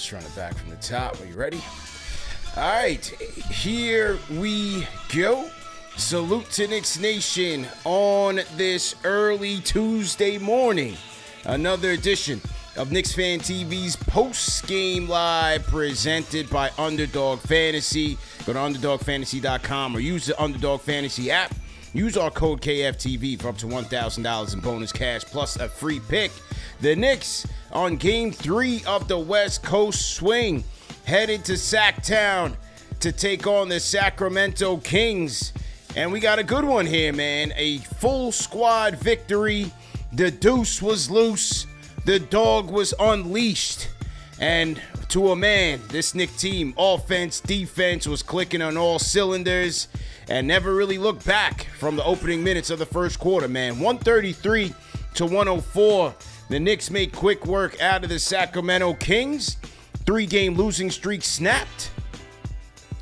Let's run it back from the top. Are you ready? All right, here we go. Salute to Knicks Nation on this early Tuesday morning. Another edition of KnicksFanTV's post-game live presented by Underdog Fantasy. Go to UnderdogFantasy.com or use the Underdog Fantasy app. Use our code KFTV for up to $1,000 in bonus cash plus a free pick. The Knicks on Game 3 of the West Coast swing headed to Sacktown to take on the Sacramento Kings. And we got a good one here, man. A full squad victory. The deuce was loose. The dog was unleashed. And to a man, this Knicks team, offense, defense, was clicking on all cylinders and never really looked back from the opening minutes of the first quarter, man. 133 to 104. The Knicks make quick work out of the Sacramento Kings. 3-game losing streak snapped.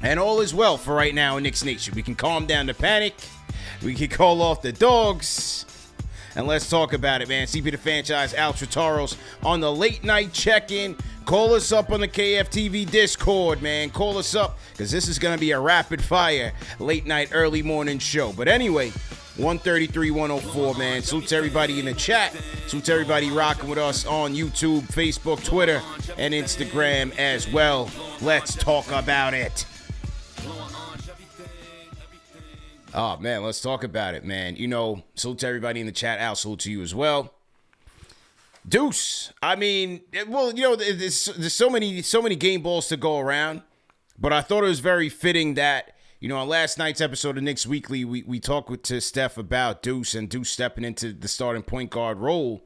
And all is well for right now in Knicks Nation. We can calm down the panic. We can call off the dogs. And let's talk about it, man. CP the Franchise, Alex Rotaros on the late night check-in. Call us up on the KFTV Discord, man. Call us up because this is going to be a rapid-fire late night, early morning show. But anyway, 133-104, man. Salute to everybody in the chat. Salute to everybody rocking with us on YouTube, Facebook, Twitter, and Instagram as well. Let's talk about it. Oh, man, let's talk about it, man. You know, salute to everybody in the chat. Al, salute to you as well. Deuce. I mean, well, you know, there's so many game balls to go around, but I thought it was very fitting that, you know, on last night's episode of Knicks Weekly, we talked to Steph about Deuce and Deuce stepping into the starting point guard role,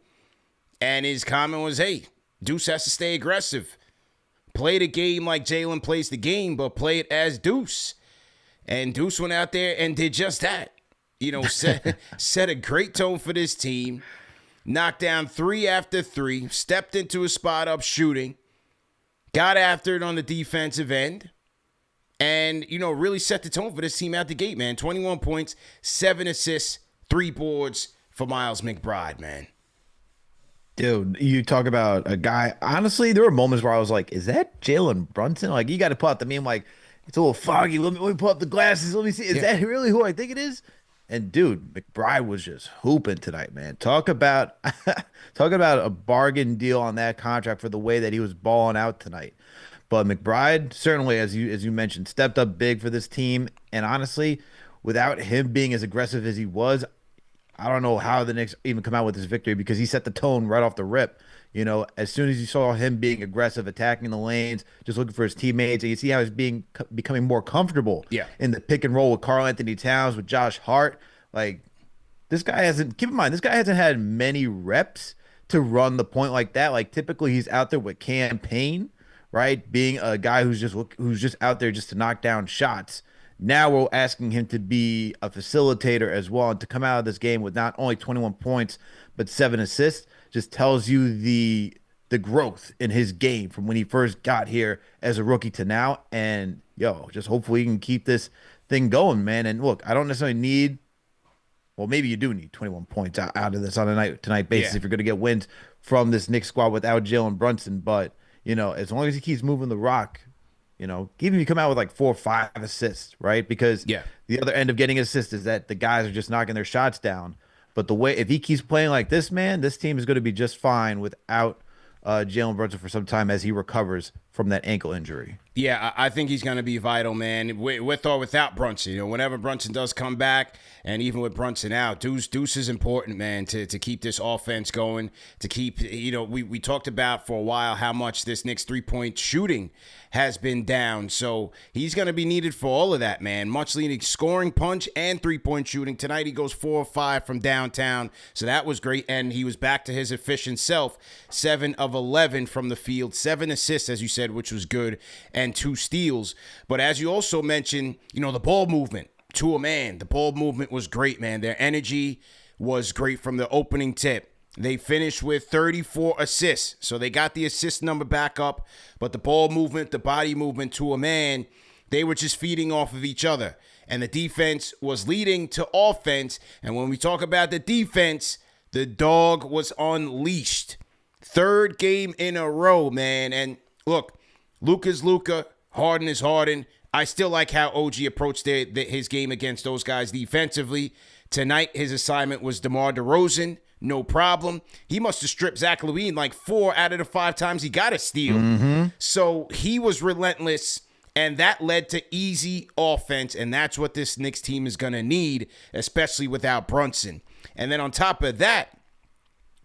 and his comment was, hey, Deuce has to stay aggressive. Play the game like Jalen plays the game, but play it as Deuce. And Deuce went out there and did just that. You know, set a great tone for this team. Knocked down 3 after 3. Stepped into a spot up shooting. Got after it on the defensive end. And, you know, really set the tone for this team out the gate, man. 21 points, 7 assists, 3 boards for Miles McBride, man. Dude, you talk about a guy. Honestly, there were moments where I was like, is that Jalen Brunson? Like, you got to pull out the meme, like, it's a little foggy. Let me pull up the glasses. Let me see. Is that really who I think it is? And dude, McBride was just hooping tonight, man. Talk about a bargain deal on that contract for the way that he was balling out tonight. But McBride certainly, as you mentioned, stepped up big for this team. And honestly, without him being as aggressive as he was, I don't know how the Knicks even come out with this victory because he set the tone right off the rip. You know, as soon as you saw him being aggressive, attacking the lanes, just looking for his teammates, and you see how he's becoming more comfortable in the pick and roll with Karl-Anthony Towns, with Josh Hart. Like, this guy hasn't, keep in mind, this guy hasn't had many reps to run the point like that. Like, typically he's out there with campaign, right? Being a guy who's just out there just to knock down shots. Now we're asking him to be a facilitator as well, and to come out of this game with not only 21 points, but 7 assists. Just tells you the growth in his game from when he first got here as a rookie to now. And, just hopefully he can keep this thing going, man. And, look, I don't necessarily need – well, maybe you do need 21 points out of this on a night-to-night basis if you're going to get wins from this Knicks squad without Jalen Brunson. But, you know, as long as he keeps moving the rock, you know, even if you come out with like 4 or 5 assists, right? Because the other end of getting assists is that the guys are just knocking their shots down. But if he keeps playing like this, man, this team is going to be just fine without Jalen Brunson for some time as he recovers from that ankle injury. Yeah, I think he's going to be vital, man, with or without Brunson. You know, whenever Brunson does come back, and even with Brunson out, Deuce is important, man, to keep this offense going, to keep, you know, we talked about for a while how much this Knicks three-point shooting has been down. So he's going to be needed for all of that, man. Much needed scoring punch and three-point shooting. Tonight he goes 4 of 5 from downtown, so that was great. And he was back to his efficient self, 7 of 11 from the field, 7 assists, as you said, which was good, and 2 steals. But as you also mentioned, you know, the ball movement to a man. The ball movement was great, man. Their energy was great from the opening tip. They finished with 34 assists, so they got the assist number back up, but the ball movement, the body movement to a man, they were just feeding off of each other, and the defense was leading to offense. And when we talk about the defense, the dog was unleashed. 3rd game in a row, man. And look, Luka's Luka. Harden is Harden. I still like how OG approached his game against those guys defensively. Tonight, his assignment was DeMar DeRozan. No problem. He must have stripped Zach LaVine like 4 out of the 5 times he got a steal. So he was relentless, and that led to easy offense, and that's what this Knicks team is going to need, especially without Brunson. And then on top of that,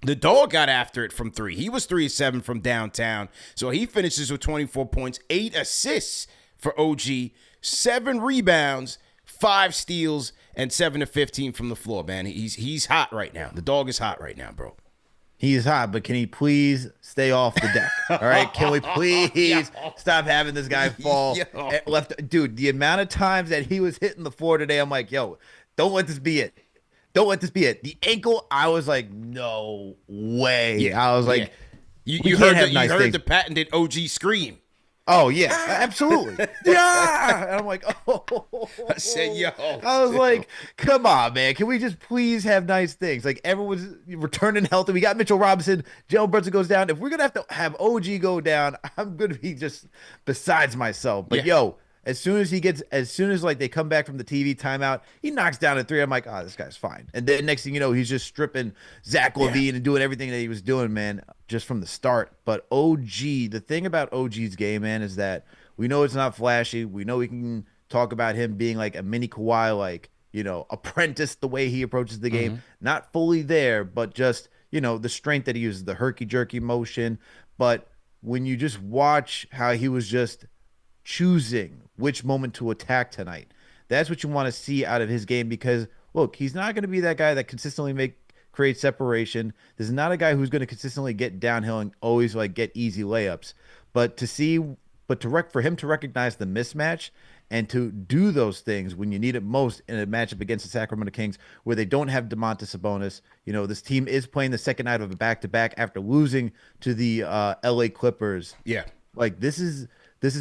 the dog got after it from 3. He was 3 of 7 from downtown. So he finishes with 24 points, 8 assists for OG, 7 rebounds, 5 steals, and 7 of 15 from the floor, man. He's hot right now. The dog is hot right now, bro. He is hot, but can he please stay off the deck? All right, can we please stop having this guy fall left? Dude, the amount of times that he was hitting the floor today, I'm like, yo, don't let this be it. Don't let this be it. The ankle, I was like, no way. Yeah, I was like, you heard the patented OG scream. Oh, yeah, absolutely. Yeah. And I'm like, oh. I said, yo. I was like, come on, man. Can we just please have nice things? Like, everyone's returning healthy. We got Mitchell Robinson. Jalen Brunson goes down. If we're going to have OG go down, I'm going to be just besides myself. But, yo, as soon as like they come back from the TV timeout, he knocks down a 3. I'm like, oh, this guy's fine. And then next thing you know, he's just stripping Zach LaVine and doing everything that he was doing, man, just from the start. But OG, the thing about OG's game, man, is that we know it's not flashy. We know we can talk about him being like a mini Kawhi, like, apprentice the way he approaches the game. Not fully there, but just, the strength that he uses, the herky-jerky motion. But when you just watch how he was just choosing which moment to attack tonight, that's what you want to see out of his game, because look, he's not going to be that guy that consistently create separation. This is not a guy who's going to consistently get downhill and always like get easy layups, for him to recognize the mismatch and to do those things when you need it most in a matchup against the Sacramento Kings, where they don't have Domantas Sabonis. This team is playing the second night of a back-to-back after losing to the LA Clippers. Yeah, like this is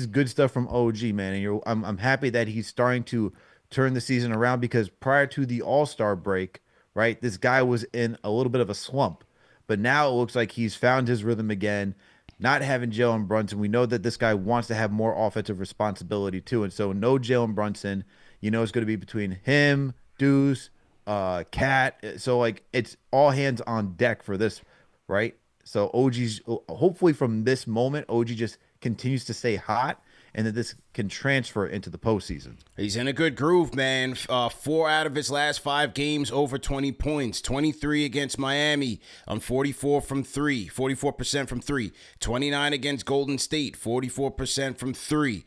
good stuff from OG, man. And I'm happy that he's starting to turn the season around, because prior to the All-Star break, right, this guy was in a little bit of a slump. But now it looks like he's found his rhythm again. Not having Jalen Brunson, we know that this guy wants to have more offensive responsibility too. And so no Jalen Brunson, it's going to be between him, Deuce, Cat. So like it's all hands on deck for this, right? So OG's hopefully from this moment, OG just continues to stay hot, and that this can transfer into the postseason. He's in a good groove, man. 4 out of his last 5 games over 20 points. 23 against Miami on 44% from 3. 29 against Golden State, 44% from 3.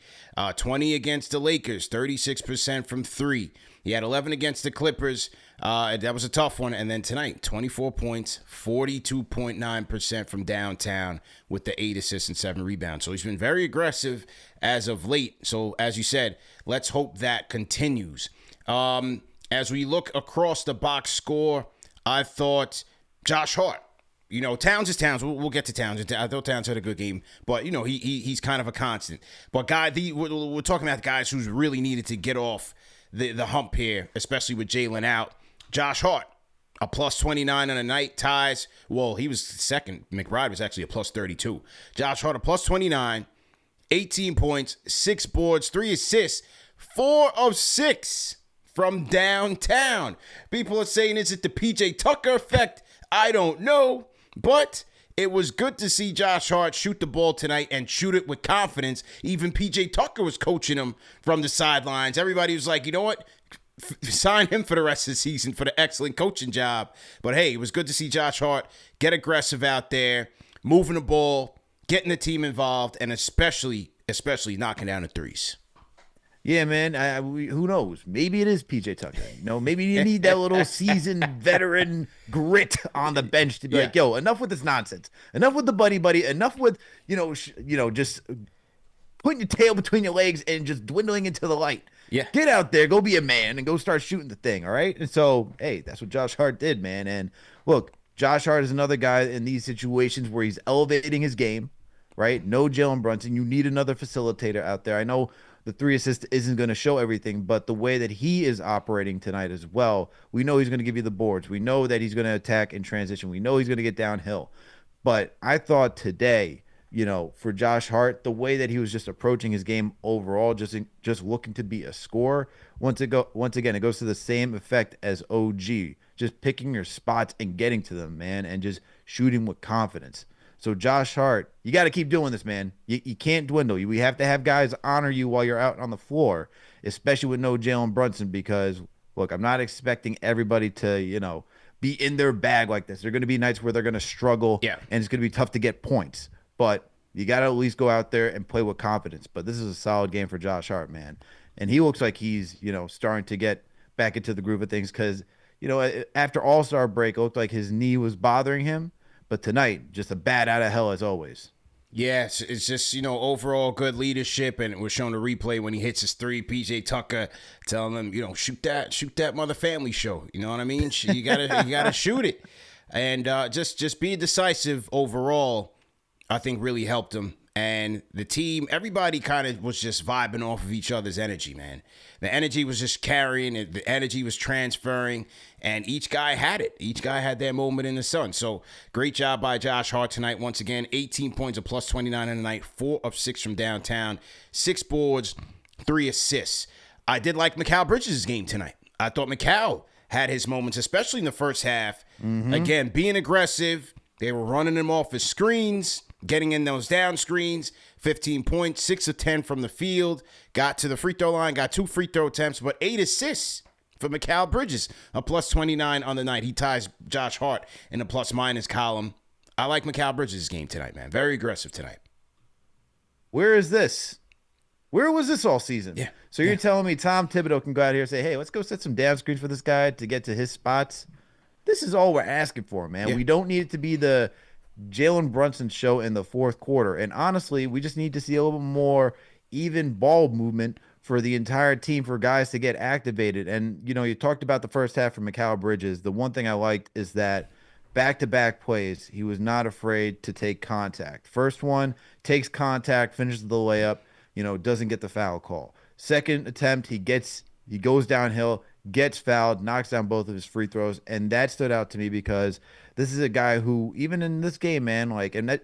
20 against the Lakers, 36% from 3. He had 11 against the Clippers. That was a tough one. And then tonight, 24 points, 42.9% from downtown with the 8 assists and 7 rebounds. So he's been very aggressive as of late. So as you said, let's hope that continues. As we look across the box score, I thought Josh Hart. Towns is Towns. We'll get to Towns. I thought Towns had a good game, but he's kind of a constant. But we're talking about guys who's really needed to get off the hump here, especially with Jalen out. Josh Hart, a plus 29 on a night. Ties, well, he was second. McBride was actually a plus 32. Josh Hart, a plus 29, 18 points, 6 boards, 3 assists, 4 of 6 from downtown. People are saying, is it the PJ Tucker effect? I don't know, but it was good to see Josh Hart shoot the ball tonight and shoot it with confidence. Even PJ Tucker was coaching him from the sidelines. Everybody was like, you know what? Sign him for the rest of the season for the excellent coaching job. But hey, it was good to see Josh Hart get aggressive out there, moving the ball, getting the team involved, and especially knocking down the threes. Yeah, man. Who knows? Maybe it is PJ Tucker. Maybe you need that little seasoned veteran grit on the bench to be like, yo, enough with this nonsense. Enough with the buddy. Enough with, just putting your tail between your legs and just dwindling into the light. Yeah. Get out there, go be a man, and go start shooting the thing, all right? And so, hey, that's what Josh Hart did, man. And look, Josh Hart is another guy in these situations where he's elevating his game, right? No Jalen Brunson. You need another facilitator out there. I know the 3 assist isn't going to show everything, but the way that he is operating tonight as well, we know he's going to give you the boards. We know that he's going to attack in transition. We know he's going to get downhill. But I thought today, for Josh Hart, the way that he was just approaching his game overall, just looking to be a scorer. Once again, it goes to the same effect as OG, just picking your spots and getting to them, man, and just shooting with confidence. So Josh Hart, you got to keep doing this, man. You can't dwindle. We have to have guys honor you while you're out on the floor, especially with no Jalen Brunson, because look, I'm not expecting everybody to, be in their bag like this. There are going to be nights where they're going to struggle, Yeah. and it's going to be tough to get points. But you got to at least go out there and play with confidence. But this is a solid game for Josh Hart, man. And he looks like he's, starting to get back into the groove of things because, after All-Star break, it looked like his knee was bothering him. But tonight, just a bat out of hell as always. Yeah, it's just, overall good leadership, and we're showing a replay when he hits his three. PJ Tucker telling him, shoot that mother family show. You know what I mean? You gotta shoot it, and just being decisive overall, I think really helped him. And the team, everybody kind of was just vibing off of each other's energy, man. The energy was just carrying it. The energy was transferring, and each guy had it. Each guy had their moment in the sun. So great job by Josh Hart tonight. Once again, 18 points, a plus 29 in the night, 4 of 6 from downtown, 6 boards, 3 assists. I did like Mikal Bridges' game tonight. I thought Mikal had his moments, especially in the first half. Mm-hmm. Again, being aggressive. They were running him off his screens, getting in those down screens, 15 points, 6 of 10 from the field, got to the free throw line, got 2 free throw attempts, but 8 assists for Mikal Bridges, a plus 29 on the night. He ties Josh Hart in the plus-minus column. I like Mikal Bridges' game tonight, man. Very aggressive tonight. Where is this? Where was this all season? Yeah. So you're telling me Tom Thibodeau can go out here and say, hey, let's go set some down screens for this guy to get to his spots? This is all we're asking for, man. Yeah. We don't need it to be the Jalen Brunson show in the fourth quarter. And honestly, we just need to see a little bit more even ball movement for the entire team for guys to get activated. And, you talked about the first half for Mikal Bridges. The one thing I liked is that back-to-back plays, he was not afraid to take contact. First one, takes contact, finishes the layup, doesn't get the foul call. Second attempt, he goes downhill, gets fouled, knocks down both of his free throws, and that stood out to me because this is a guy who, even in this game, man,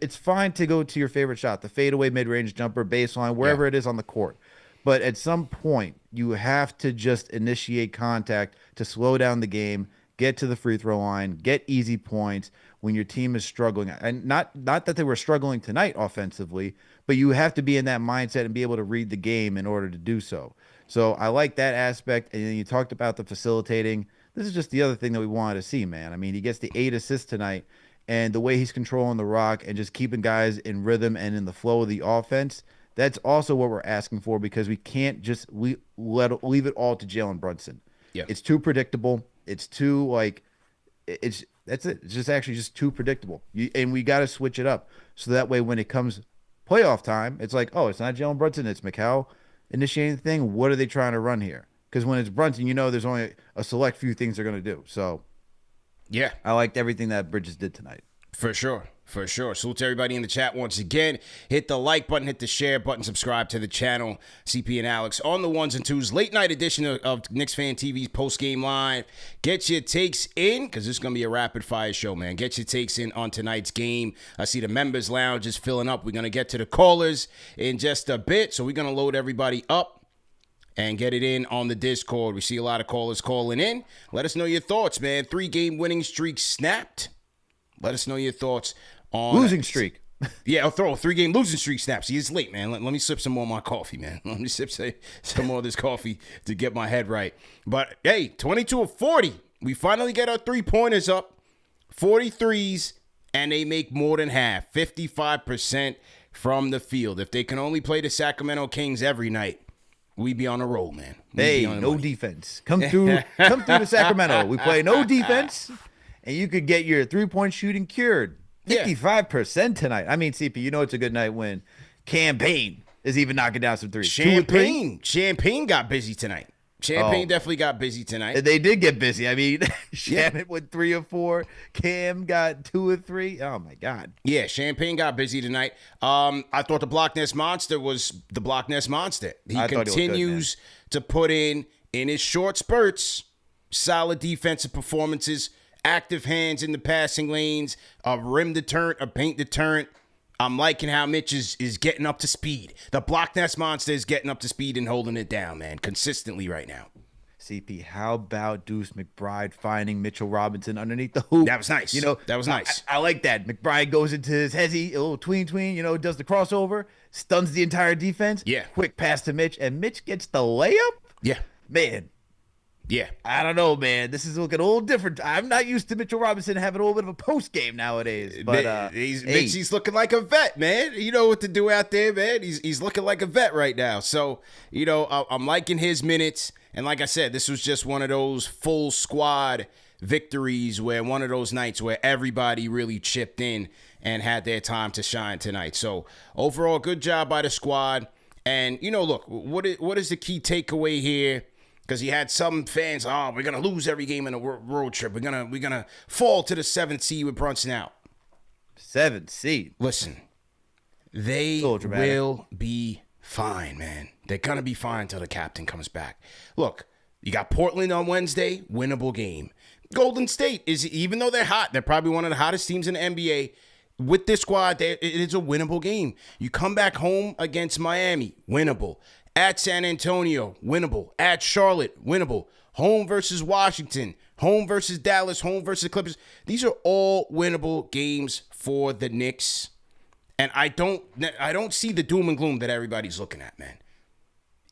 it's fine to go to your favorite shot, the fadeaway mid-range jumper, baseline, wherever it is on the court. But at some point, you have to just initiate contact to slow down the game, get to the free throw line, get easy points when your team is struggling. And not that they were struggling tonight offensively, but you have to be in that mindset and be able to read the game in order to do so. So I like that aspect. And then you talked about the facilitating. This is just the other thing that we wanted to see, man. I mean, he gets the 8 assists tonight, and the way he's controlling the rock and just keeping guys in rhythm and in the flow of the offense, that's also what we're asking for because we can't just leave it all to Jalen Brunson. Yeah. It's too predictable. It's too, that's it. It's just too predictable. And we got to switch it up. So that way when it comes playoff time, it's like, oh, it's not Jalen Brunson, it's Mikal initiating the thing. What are they trying to run here? Because when it's Brunson, there's only a select few things they're going to do. So, yeah, I liked everything that Bridges did tonight. For sure. Salute to everybody in the chat once again. Hit the like button, hit the share button, subscribe to the channel. CP and Alex on the ones and twos. Late night edition of KnicksFanTV's postgame live. Get your takes in, because this is going to be a rapid fire show, man. Get your takes in on tonight's game. I see the members lounge is filling up. We're going to get to the callers in just a bit. So we're going to load everybody up and get it in on the Discord. We see a lot of callers calling in. Let us know your thoughts, man. 3-game winning streak snapped. Let us know your thoughts on losing streak. Yeah, I'll throw a 3-game losing streak snap. See, it's late, man. Let me sip some more of my coffee, man. Let me sip some more of this coffee to get my head right. But, hey, 22 of 40. We finally get our 3-pointers up. 43s, and they make more than half. 55% from the field. If they can only play the Sacramento Kings every night, we be on a roll, man. No defense. Come through to Sacramento. We play no defense, and you could get your 3-point shooting cured. 55% tonight. I mean, CP, it's a good night when Campaign is even knocking down some threes. Champagne got busy tonight. Definitely got busy tonight. They did get busy. I mean, Shannon went 3 of 4. Cam got 2 of 3. Oh, my God. Yeah, Champagne got busy tonight. I thought the Block Nest Monster was the Block Nest Monster. He continues to put in his short spurts, solid defensive performances, active hands in the passing lanes, a rim deterrent, a paint deterrent. I'm liking how Mitch is getting up to speed. The Block Nest Monster is getting up to speed and holding it down, man, consistently right now. CP, how about Deuce McBride finding Mitchell Robinson underneath the hoop? That was nice. That was nice. I like that. McBride goes into his hezzy, a little tween, does the crossover, stuns the entire defense. Yeah. Quick pass to Mitch, and Mitch gets the layup? Yeah. Man. Yeah. I don't know, man. This is looking a little different. I'm not used to Mitchell Robinson having a little bit of a post game nowadays. But he's looking like a vet, man. You know what to do out there, man. He's looking like a vet right now. So, I'm liking his minutes. And like I said, this was just one of those full squad victories where one of those nights where everybody really chipped in and had their time to shine tonight. So overall, good job by the squad. And, look, what is the key takeaway here? Because you had some fans, we're going to lose every game in a road trip. We're gonna fall to the 7th seed with Brunson out. 7th seed? Listen, they will be fine, man. They're going to be fine until the captain comes back. Look, you got Portland on Wednesday, winnable game. Golden State, even though they're hot, they're probably one of the hottest teams in the NBA. With this squad, it is a winnable game. You come back home against Miami, winnable. At San Antonio, winnable. At Charlotte, winnable. Home versus Washington, home versus Dallas, home versus Clippers. These are all winnable games for the Knicks. And I don't see the doom and gloom that everybody's looking at, man.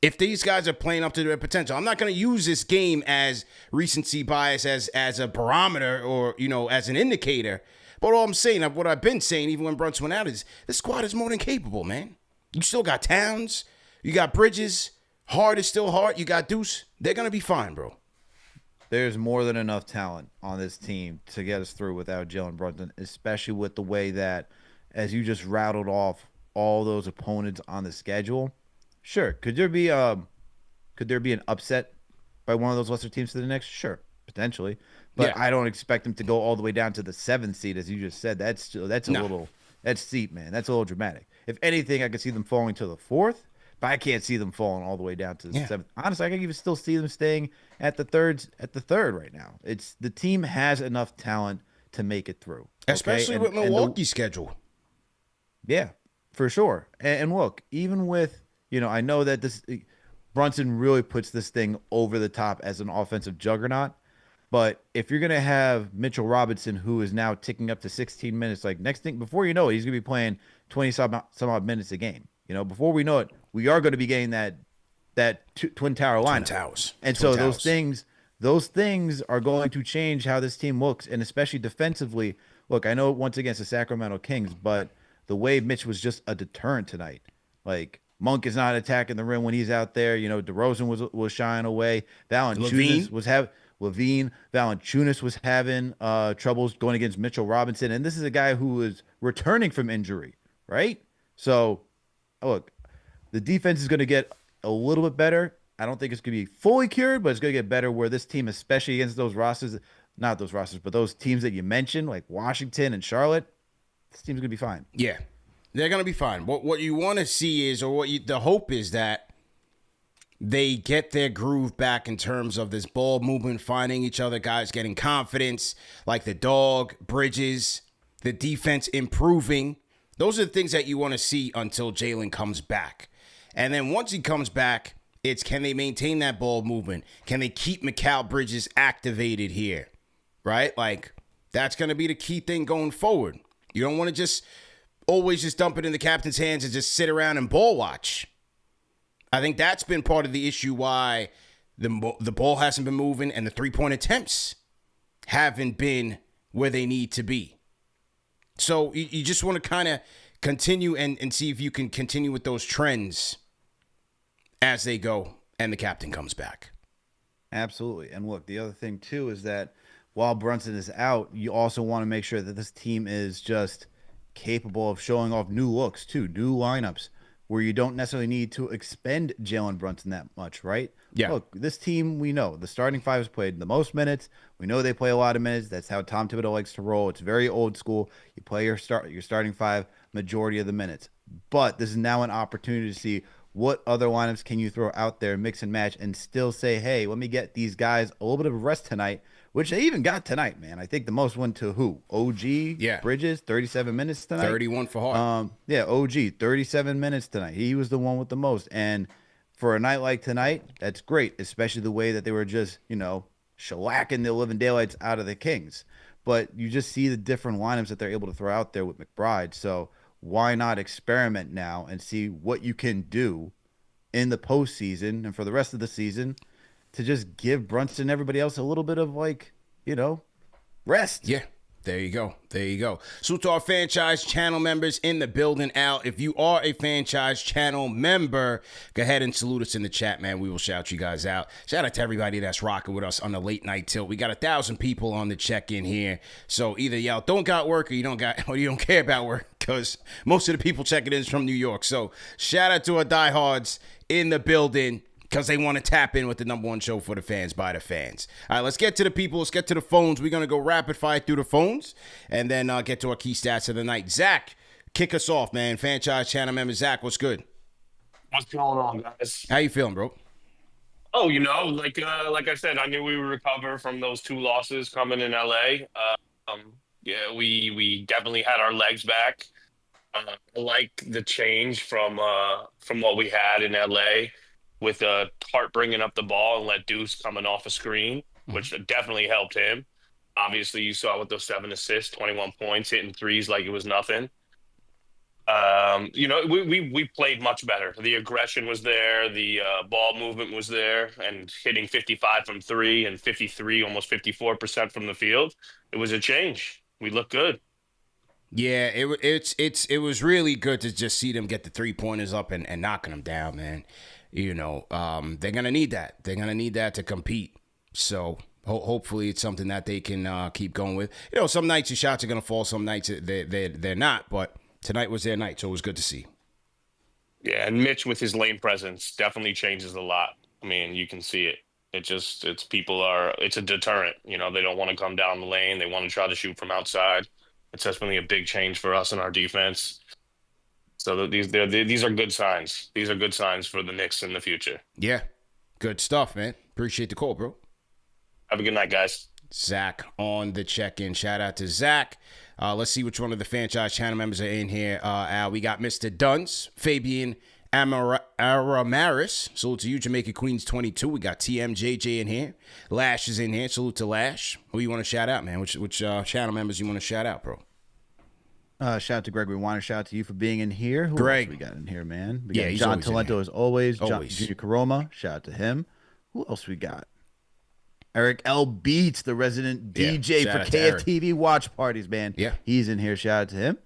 If these guys are playing up to their potential, I'm not going to use this game as recency bias, as a barometer or, as an indicator. But all I'm saying, what I've been saying, even when Brunson went out, is this squad is more than capable, man. You still got Towns. You got Bridges. Hard is still hard. You got Deuce. They're going to be fine, bro. There's more than enough talent on this team to get us through without Jalen Brunson, especially with the way that, as you just rattled off all those opponents on the schedule. Sure, could there be an upset by one of those lesser teams to the Knicks? Sure, potentially, but yeah. I don't expect them to go all the way down to the 7th seed, as you just said. That's steep, man. That's a little dramatic. If anything, I could see them falling to the 4th, but I can't see them falling all the way down to the 7th. Honestly, I can even still see them staying at the third right now. It's the team has enough talent to make it through, especially with Milwaukee's schedule. Yeah, for sure. And look, even with, I know that Brunson really puts this thing over the top as an offensive juggernaut. But if you're going to have Mitchell Robinson, who is now ticking up to 16 minutes, like next thing, before you know it, he's going to be playing 20 some odd minutes a game. Before we know it, we are going to be getting that Twin Tower lineup. Twin Towers. And so those things are going to change how this team looks, and especially defensively. Look, I know once against the Sacramento Kings, but the way Mitch was just a deterrent tonight. Like, Monk is not attacking the rim when he's out there. DeRozan was shying away. Valanciunas was having troubles going against Mitchell Robinson. And this is a guy who is returning from injury, right? So, look, the defense is going to get a little bit better. I don't think it's going to be fully cured, but it's going to get better where this team, especially against those rosters, not those rosters, but those teams that you mentioned, like Washington and Charlotte, this team's going to be fine. Yeah, they're going to be fine. What you want to see is, the hope is that they get their groove back in terms of this ball movement, finding each other, guys getting confidence, like the dog, Bridges, the defense improving. Those are the things that you want to see until Jalen comes back. And then once he comes back, it's can they maintain that ball movement? Can they keep Mikal Bridges activated here? Right? Like, that's going to be the key thing going forward. You don't want to just always just dump it in the captain's hands and just sit around and ball watch. I think that's been part of the issue why the ball hasn't been moving and the three-point attempts haven't been where they need to be. So you just want to kind of continue and see if you can continue with those trends as they go and the captain comes back. Absolutely. And look, the other thing, too, is that while Brunson is out, you also want to make sure that this team is just capable of showing off new looks, too, new lineups, where you don't necessarily need to expend Jalen Brunson that much, right? Yeah. Look, this team, we know the starting five has played the most minutes. We know they play a lot of minutes. That's how Tom Thibodeau likes to roll. It's very old school. You play your starting five majority of the minutes. But this is now an opportunity to see what other lineups can you throw out there, mix and match, and still say, hey, let me get these guys a little bit of a rest tonight which they even got tonight, man. I think the most went to who? OG Yeah, Bridges, 37 minutes tonight. 31 for Hart. Yeah, OG, 37 minutes tonight. He was the one with the most. And for a night like tonight, that's great, especially the way that they were just, shellacking the living daylights out of the Kings. But you just see the different lineups that they're able to throw out there with McBride. So why not experiment now and see what you can do in the postseason and for the rest of the season to just give Brunson and everybody else a little bit of rest. Yeah. There you go. There you go. So to our franchise channel members in the building, Al, if you are a franchise channel member, go ahead and salute us in the chat, man. We will shout you guys out. Shout out to everybody that's rocking with us on the late night tilt. We got 1,000 people on the check-in here. So either y'all don't got work or you don't care about work, because most of the people checking in is from New York. So shout out to our diehards in the building, because they want to tap in with the number one show for the fans by the fans. All right, let's get to the people. Let's get to the phones. We're going to go rapid fire through the phones and then get to our key stats of the night. Zach, kick us off, man. Franchise channel member Zach, what's good? What's going on, guys? How you feeling, bro? Oh, like I said, I knew we would recover from those 2 losses coming in LA. Yeah, we definitely had our legs back. I like the change from what we had in LA with Hart bringing up the ball and let Deuce coming off a screen, which definitely helped him. Obviously, you saw with those 7 assists, 21 points, hitting threes like it was nothing. We played much better. The aggression was there, the ball movement was there, and hitting 55 from 3 and 53, almost 54% from the field. It was a change. We look good. Yeah, it was really good to just see them get the 3-pointers up and knocking them down, man. They're gonna need that. They're gonna need that to compete. So hopefully it's something that they can keep going with. Some nights your shots are gonna fall, some nights they're not. But tonight was their night, so it was good to see. Yeah, and Mitch with his lane presence definitely changes a lot. I mean, you can see it. It's a deterrent. They don't want to come down the lane. They want to try to shoot from outside. It's definitely a big change for us in our defense. So these are good signs. These are good signs for the Knicks in the future. Yeah, good stuff, man. Appreciate the call, bro. Have a good night, guys. Zach on the check-in. Shout out to Zach. Let's see which one of the franchise channel members are in here. Al, we got Mr. Duns, Fabian Aramaris. Salute to you, Jamaica Queens 22. We got TMJJ in here. Lash is in here. Salute to Lash. Who you want to shout out, man? Which channel members you want to shout out, bro? Shout out to Gregory Weiner. Shout out to you for being in here. Who Greg. else we got in here, man? We Yeah, got he's John always in Talento here. as always. Always. Junior Caroma. Shout out to him. Who else we got? Eric L. Beats, the resident DJ shout for out to Eric. KFTV watch parties, man. Yeah. He's in here. Shout out to him.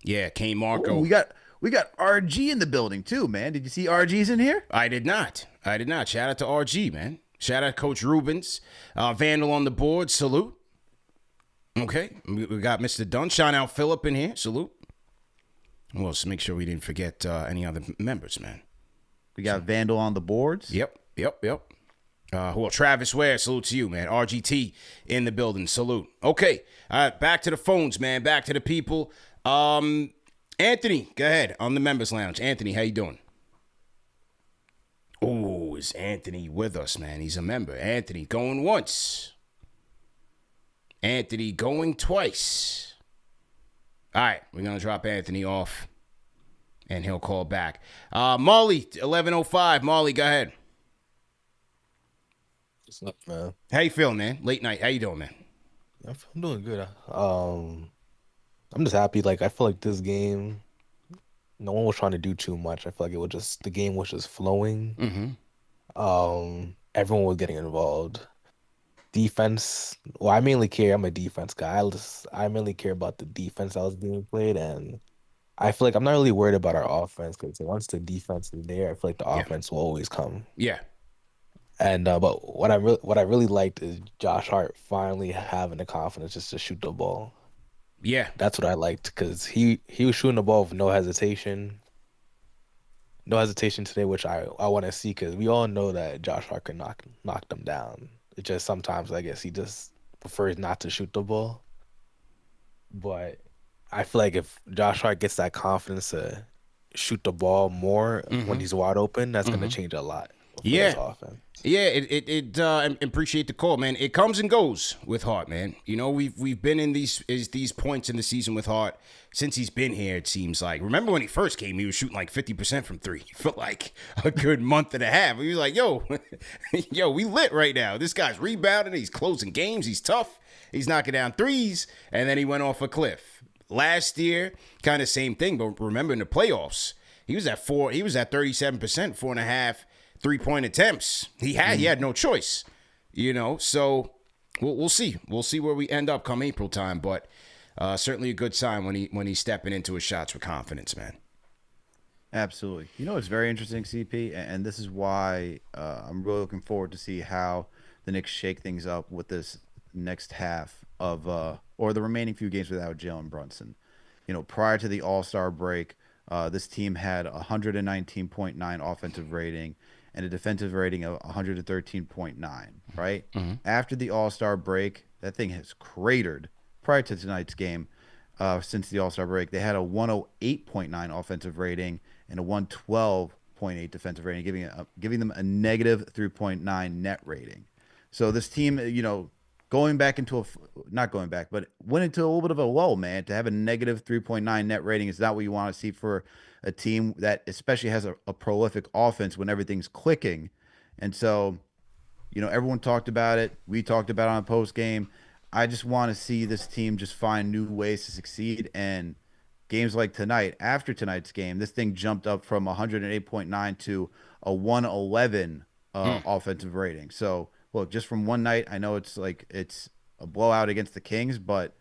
Yeah, Kane Marco. Ooh, we got RG in the building too, man. Did you see RG's in here? I did not. Shout out to RG, man. Shout out Coach Rubens. Vandal on the board. Salute. Okay. We got Mr. Dunn. Shout out Phillip in here. Salute. Well, let's make sure we didn't forget any other members, man. We got Vandal on the boards. Yep. Travis Ware, salute to you, man. RGT in the building, salute. Okay, all right, back to the phones, man. Back to the people. Anthony, go ahead on the members lounge. Anthony, how you doing? Oh, is Anthony with us, man? He's a member. Anthony going once. Anthony going twice. All right, we're gonna drop Anthony off, and he'll call back. Marley, 11:05. Marley, go ahead. What's up, man? How you feeling, man? Late night. How you doing, man? I'm doing good. I'm just happy. Like, I feel like this game, no one was trying to do too much. I feel like the game was just flowing. Everyone was getting involved. Defense. Well, I'm a defense guy. I mainly care about the defense that was being played, and I feel like I'm not really worried about our offense, because once the defense is there, I feel like the offense will always come. Yeah. And but what I really liked is Josh Hart finally having the confidence just to shoot the ball. Yeah. That's what I liked, because he was shooting the ball with no hesitation. No hesitation today, which I want to see, because we all know that Josh Hart can knock them down. It just sometimes, I guess, he just prefers not to shoot the ball. But I feel like if Josh Hart gets that confidence to shoot the ball more when he's wide open, that's going to change a lot. for Yeah. this offense. Yeah, appreciate the call, man. It comes and goes with Hart, man. You know, we've been in these points in the season with Hart since he's been here. It seems like. Remember when he first came, he was shooting like 50% from three for like a good month and a half. He was like, "Yo, we lit right now. This guy's rebounding. He's closing games. He's tough. He's knocking down threes." And then he went off a cliff. Last year, kind of same thing. But remember in the playoffs, he was at 37%, 4.5. 3-point attempts. He had no choice, you know. So we'll see. We'll see where we end up come April time. But certainly a good sign when he's stepping into his shots with confidence, man. Absolutely. You know, it's very interesting, CP, and this is why I'm really looking forward to see how the Knicks shake things up with this next half of or the remaining few games without Jalen Brunson. You know, prior to the All-Star break, this team had 119.9 offensive rating and a defensive rating of 113.9, right? Mm-hmm. After the All-Star break, that thing has cratered. Prior to tonight's game, since the All-Star break, they had a 108.9 offensive rating and a 112.8 defensive rating, giving them a negative 3.9 net rating. So this team, you know, went into a little bit of a lull, man. To have a negative 3.9 net rating is not what you want to see for a team that especially has a prolific offense when everything's clicking. And so, you know, everyone talked about it. We talked about it on post game. I just want to see this team just find new ways to succeed. And games like tonight, after tonight's game, this thing jumped up from 108.9 to a 111 offensive rating. So, look, just from one night, I know it's a blowout against the Kings, but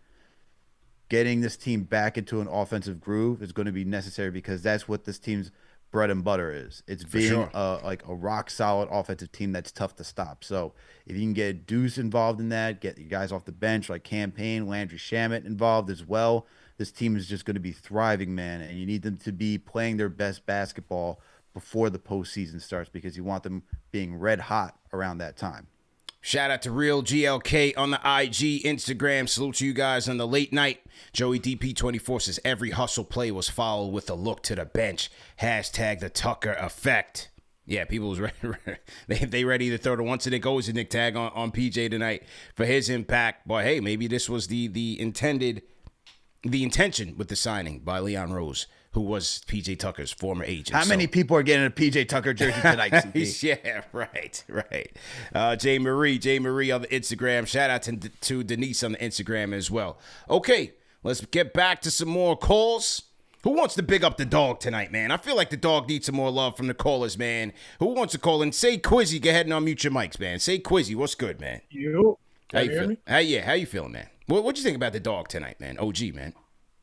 getting this team back into an offensive groove is going to be necessary because that's what this team's bread and butter is. It's being a rock solid offensive team that's tough to stop. So if you can get Deuce involved in that, get your guys off the bench like Campaign, Landry Shamet involved as well, this team is just going to be thriving, man. And you need them to be playing their best basketball before the postseason starts because you want them being red hot around that time. Shout out to Real GLK on the IG, Instagram. Salute to you guys on the late night. Joey DP24 says every hustle play was followed with a look to the bench. Hashtag the Tucker effect. Yeah, people was ready. They ready to throw the once and it goes and Nick tag on PJ tonight for his impact. But hey, maybe this was the intention with the signing by Leon Rose, who was PJ Tucker's former agent. How many people are getting a PJ Tucker jersey tonight, CP? Yeah, right. Jay Marie on the Instagram. Shout out to Denise on the Instagram as well. Okay, let's get back to some more calls. Who wants to big up the dog tonight, man? I feel like the dog needs some more love from the callers, man. Who wants to call in? Sayquizzy, go ahead and unmute your mics, man. Sayquizzy, what's good, man? You. How you feeling? How you feeling, man? What'd you think about the dog tonight, man? OG, man.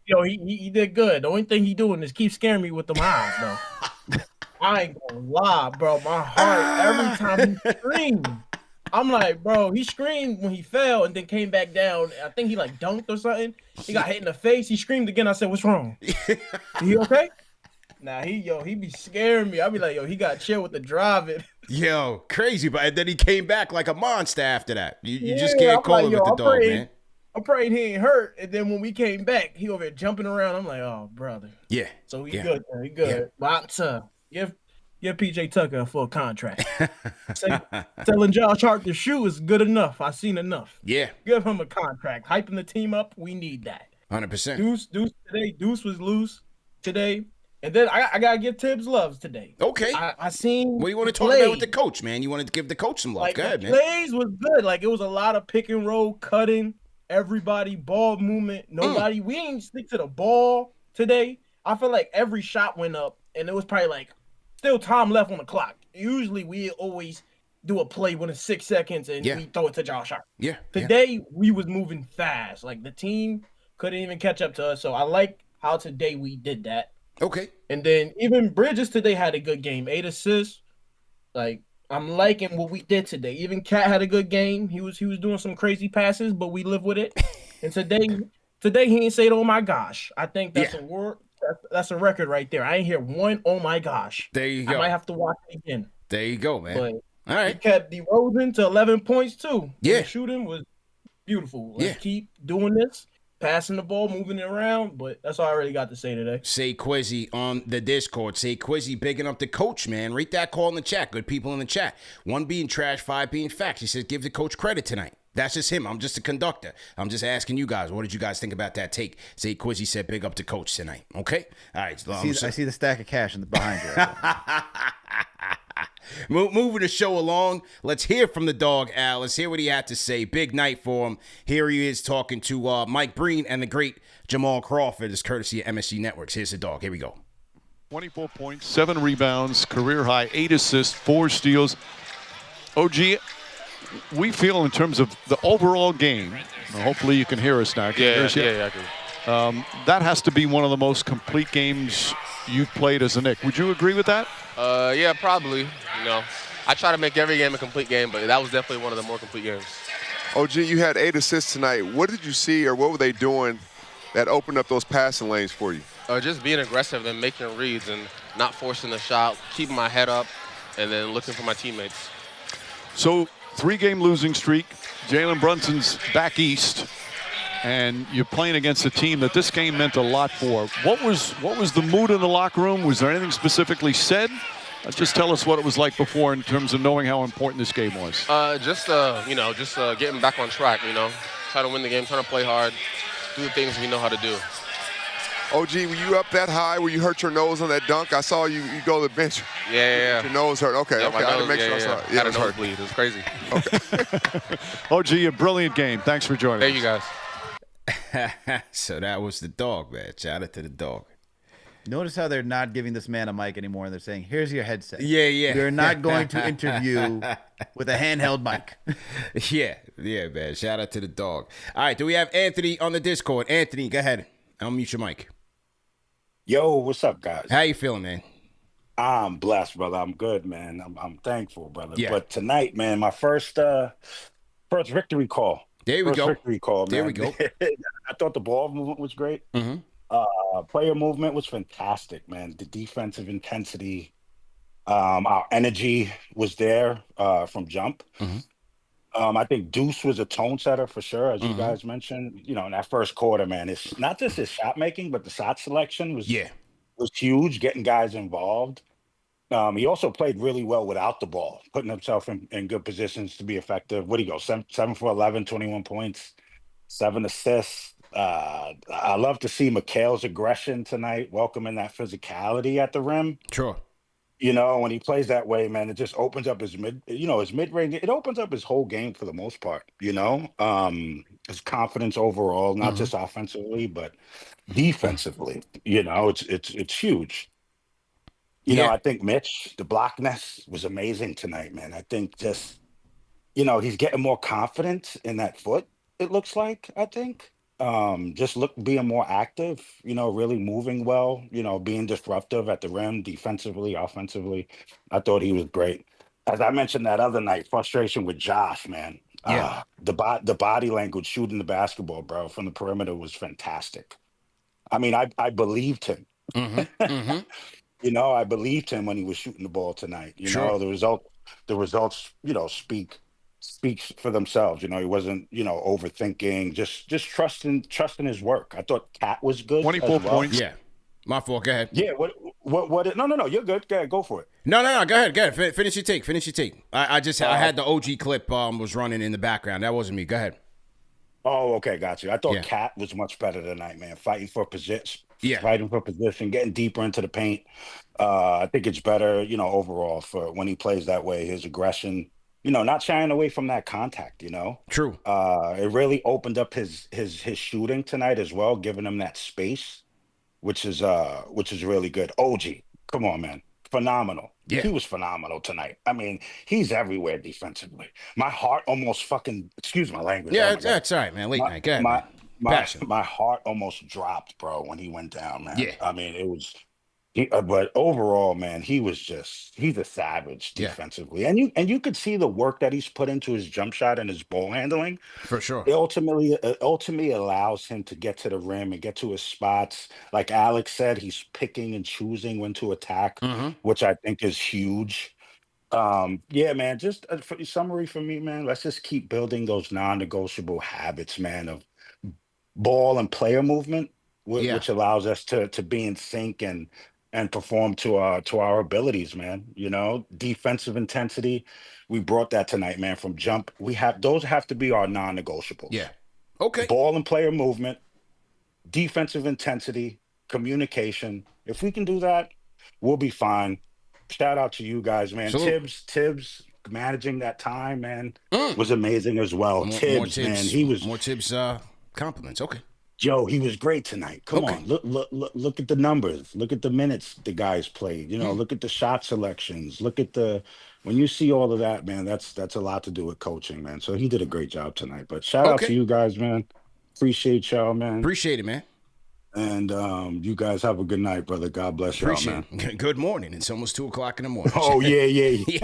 Yo, he did good. The only thing he doing is keep scaring me with them eyes, though. I ain't gonna lie, bro. My heart, every time he screamed, I'm like, bro, he screamed when he fell and then came back down. I think he like dunked or something. He got hit in the face. He screamed again. I said, what's wrong? He okay? Nah, he be scaring me. I be like, yo, he got chill with the driving. Yo, crazy. But then he came back like a monster after that. You just can't call him with the dog, man. I prayed he ain't hurt, and then when we came back, he over there jumping around. I'm like, oh, brother. Yeah. So he good. He good. Yeah. But give PJ Tucker a full contract. Telling Josh Hart the shoe is good enough. I've seen enough. Yeah. Give him a contract. Hyping the team up. We need that. 100%. Deuce was loose today. And then I gotta give Tibbs loves today. Okay. I seen. What do you want to talk about with the coach, man? You wanted to give the coach some love. Like, go ahead, man. Plays was good. Like, it was a lot of pick and roll, cutting. Everybody, ball movement, nobody. We ain't stick to the ball today. I feel like every shot went up, and it was probably like still time left on the clock. Usually, we always do a play within 6 seconds, and we throw it to Josh Hart. Yeah. Today, we was moving fast. Like, the team couldn't even catch up to us, so I like how today we did that. Okay. And then even Bridges today had a good game. 8 assists. Like, I'm liking what we did today. Even Cat had a good game. He was doing some crazy passes, but we live with it. And today he ain't say, "Oh my gosh." I think that's a word. That's a record right there. I ain't hear one "Oh my gosh." There you go. I might have to watch it again. There you go, man. But all right. He kept DeRozan to 11 points too. Yeah. The shooting was beautiful. Let's keep doing this. passing the ball, moving it around. But that's all I really got to say today. Sayquizzy on the Discord. Sayquizzy bigging up the coach, man. Rate that call in the chat. Good people in the chat. 1 being trash, 5 being facts. He says give the coach credit tonight. That's just him. I'm just a conductor. I'm just asking you guys. What did you guys think about that take? Sayquizzy said big up the coach tonight. Okay? All right. I see the stack of cash in the behind you. Moving the show along, let's hear from the dog, Al. Let's hear what he had to say. Big night for him. Here he is talking to Mike Breen and the great Jamal Crawford. It's courtesy of MSG Networks. Here's the dog. Here we go. 24 points, 7 rebounds, career high, 8 assists, 4 steals. OG, we feel in terms of the overall game, hopefully you can hear us now. Yeah, I can. That has to be one of the most complete games you've played as a Knick. Would you agree with that? Yeah, probably. You know, I try to make every game a complete game, but that was definitely one of the more complete games. OG, you had 8 assists tonight. What did you see, or what were they doing that opened up those passing lanes for you? Just being aggressive and making reads and not forcing the shot, keeping my head up, and then looking for my teammates. So, 3-game losing streak. Jalen Brunson's back east, and you're playing against a team that this game meant a lot for. What was the mood in the locker room? Was there anything specifically said? Just tell us what it was like before in terms of knowing how important this game was. Just getting back on track. You know, trying to win the game, trying to play hard, do the things we know how to do. OG, were you up that high where you hurt your nose on that dunk? I saw you go to the bench. Yeah. Your nose hurt. Okay, yeah, okay. I had to make sure I saw it. Yeah, Had it was a hurt. nosebleed. It was crazy. Okay. OG, a brilliant game. Thanks for joining us. Thank you, guys. So that was the dog, man. Shout out to the dog. Notice how they're not giving this man a mic anymore, and they're saying, here's your headset. Yeah. We're not going to interview with a handheld mic. Yeah, man. Shout out to the dog. All right, do we have Anthony on the Discord? Anthony, go ahead. Unmute your mic. Yo, what's up, guys? How you feeling, man? I'm blessed, brother. I'm good, man. I'm thankful, brother. Yeah. But tonight, man, my first victory call. There we go. Victory call, man. There we go. I thought the ball movement was great. Mm-hmm. Player movement was fantastic, man. The defensive intensity, our energy was there from jump. Mm-hmm. I think Deuce was a tone setter for sure, as you guys mentioned. You know, in that first quarter, man, it's not just his shot making, but the shot selection was huge, getting guys involved. He also played really well without the ball, putting himself in good positions to be effective. What do you go? 7 for 11, 21 points, 7 assists. I love to see Mikhail's aggression tonight, welcoming that physicality at the rim. Sure. You know, when he plays that way, man, it just opens up his mid-range. It opens up his whole game for the most part, you know. His confidence overall, not just offensively, but defensively, you know, it's huge. You know, I think Mitch, the blockness was amazing tonight, man. I think just, you know, he's getting more confidence in that foot, it looks like, I think. Being more active, you know, really moving well, you know, being disruptive at the rim, defensively, offensively. I thought he was great. As I mentioned that other night, frustration with Josh, man. Yeah. The body language shooting the basketball, bro, from the perimeter was fantastic. I mean, I believed him. Mm-hmm. You know, I believed him when he was shooting the ball tonight. You know, the results, you know, speaks for themselves. You know, he wasn't, you know, overthinking, just trusting his work. I thought Cat was good. 24 points. Yeah. My fault. Go ahead. Yeah. No. You're good. Go ahead. Go for it. No. Go ahead. Finish your take. I had the OG clip was running in the background. That wasn't me. Go ahead. Oh, okay. Got you. I thought Cat was much better tonight, man. Fighting for position, getting deeper into the paint. I think it's better, you know, overall for when he plays that way, his aggression, you know, not shying away from that contact, you know. True. It really opened up his shooting tonight as well, giving him that space, which is really good. OG, come on, man. Phenomenal. Yeah. He was phenomenal tonight. I mean, he's everywhere defensively. My heart almost excuse my language. Yeah, that's all right, man. Late night. Go ahead, my heart almost dropped, bro, when he went down, man. Yeah. I mean, it was but overall, man, he's a savage defensively. Yeah. And you could see the work that he's put into his jump shot and his ball handling. For sure. It ultimately allows him to get to the rim and get to his spots. Like Alex said, he's picking and choosing when to attack, which I think is huge. Yeah, man, just a summary for me, man. Let's just keep building those non-negotiable habits, man, of ball and player movement, Yeah. which allows us to be in sync and perform to our abilities, man. You know, defensive intensity. We brought that tonight, man. From jump, those have to be our non-negotiables. Yeah. Okay. Ball and player movement, defensive intensity, communication. If we can do that, we'll be fine. Shout out to you guys, man. Salute. Tibbs managing that time, man, Mm. was amazing as well. More Tibbs, man, he was more Tibbs compliments. Okay. Joe, he was great tonight. Come Okay. on, look at the numbers. Look at the minutes the guys played. You know, look at the shot selections. Look at when you see all of that, man. That's a lot to do with coaching, man. So he did a great job tonight. But shout out to you guys, man. Appreciate y'all, man. Appreciate it, man. And you guys have a good night, brother. God bless y'all, man. Good morning. It's almost 2:00 in the morning. Oh yeah.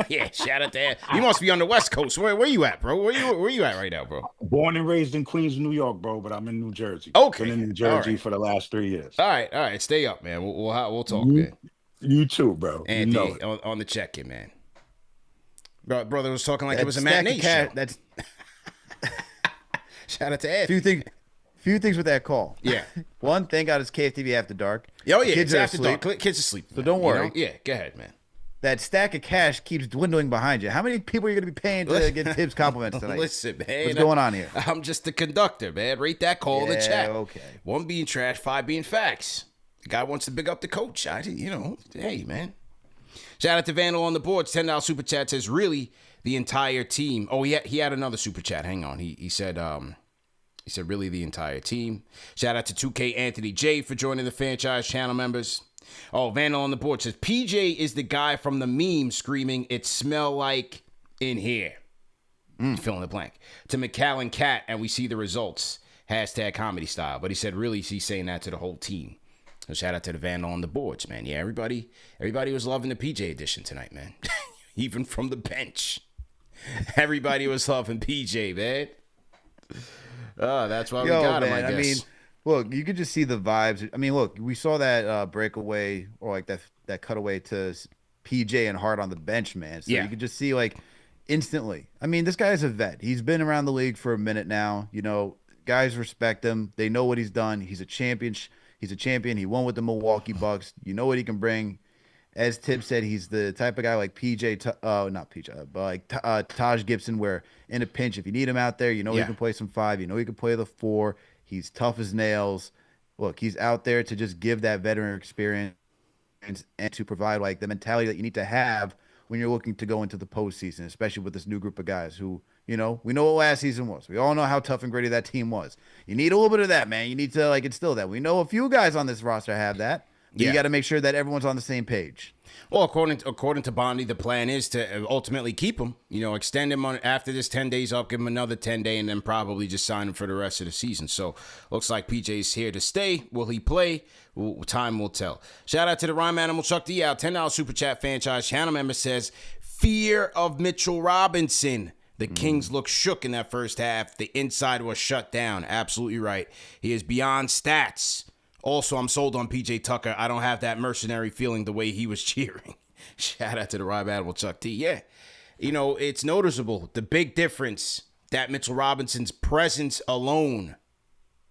yeah. Shout out to that. You must be on the West Coast. Where you at, bro? Where you at right now, bro? Born and raised in Queens, New York, bro. But I'm in New Jersey. Okay. Been in New Jersey for the last 3 years. All right. Stay up, man. We'll talk, man. You too, bro. Anthony, you know on the check-in, man. Brother was talking like it was a matinee show. That's Shout out to Ed. Few things with that call. Yeah. One, thank God it's KFTV After Dark. Oh, yeah. Kids It's are after asleep. dark. Kids asleep. So don't worry. Yeah, go ahead, man. That stack of cash keeps dwindling behind you. How many people are you going to be paying to get Tibbs compliments tonight? Listen, man. What's going on here? I'm just the conductor, man. Rate that call in the chat. Okay. 1 being trash, 5 being facts. The guy wants to big up the coach. Hey, man. Shout out to Vandal on the boards. $10 super chat says, really, the entire team. Oh, he had another super chat. Hang on. He said, really, the entire team. Shout out to 2K Anthony J for joining the franchise channel members. Oh, Vandal on the board says, PJ is the guy from the meme screaming, "It smell like in here." Fill in the blank. To McAllen Cat, and we see the results. Hashtag comedy style. But he said, really, he's saying that to the whole team. So shout out to the Vandal on the boards, man. Yeah, everybody was loving the PJ edition tonight, man. Even from the bench. Everybody was loving PJ, man. Oh, that's why we got him, I guess. I mean, look, you could just see the vibes. I mean, look, we saw that breakaway or like that cutaway to PJ and Hart on the bench, man. So you could just see like instantly. I mean, this guy's a vet. He's been around the league for a minute now. You know, guys respect him. They know what he's done. He's a champion. He's a champion. He won with the Milwaukee Bucks. You know what he can bring. As Tibbs said, he's the type of guy like not PJ, but like Taj Gibson, where in a pinch, if you need him out there, you know he can play some 5. You know he can play the 4. He's tough as nails. Look, he's out there to just give that veteran experience and to provide like the mentality that you need to have when you're looking to go into the postseason, especially with this new group of guys who, you know, we know what last season was. We all know how tough and gritty that team was. You need a little bit of that, man. You need to like instill that. We know a few guys on this roster have that. You got to make sure that everyone's on the same page. Well, according to Bondi, the plan is to ultimately keep him. You know, extend him after this 10 days up, give him another 10 day, and then probably just sign him for the rest of the season. So looks like PJ's here to stay. Will he play? Time will tell. Shout out to the Rhyme Animal Chuck D out. $10 super chat franchise channel member says, fear of Mitchell Robinson. The Kings look shook in that first half. The inside was shut down. Absolutely right. He is beyond stats. Also, I'm sold on PJ Tucker. I don't have that mercenary feeling the way he was cheering. Shout out to the Rhyme Animal Chuck T. Yeah, you know, it's noticeable. The big difference that Mitchell Robinson's presence alone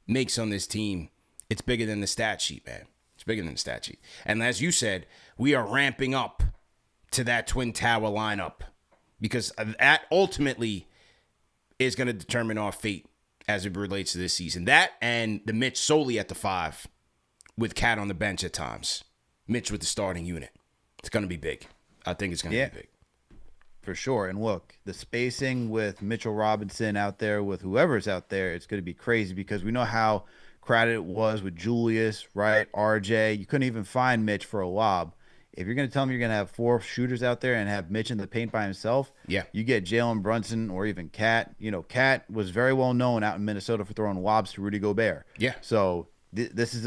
makes on this team. It's bigger than the stat sheet, man. It's bigger than the stat sheet. And as you said, we are ramping up to that Twin Tower lineup because that ultimately is going to determine our fate as it relates to this season. That and the Mitch solely at the 5. With Cat on the bench at times. Mitch with the starting unit. It's going to be big. I think it's going to be big. For sure. And look, the spacing with Mitchell Robinson out there, with whoever's out there, it's going to be crazy because we know how crowded it was with Julius, right? RJ. You couldn't even find Mitch for a lob. If you're going to tell me you're going to have 4 shooters out there and have Mitch in the paint by himself, you get Jalen Brunson or even Cat. You know, Cat was very well known out in Minnesota for throwing lobs to Rudy Gobert. Yeah. So this is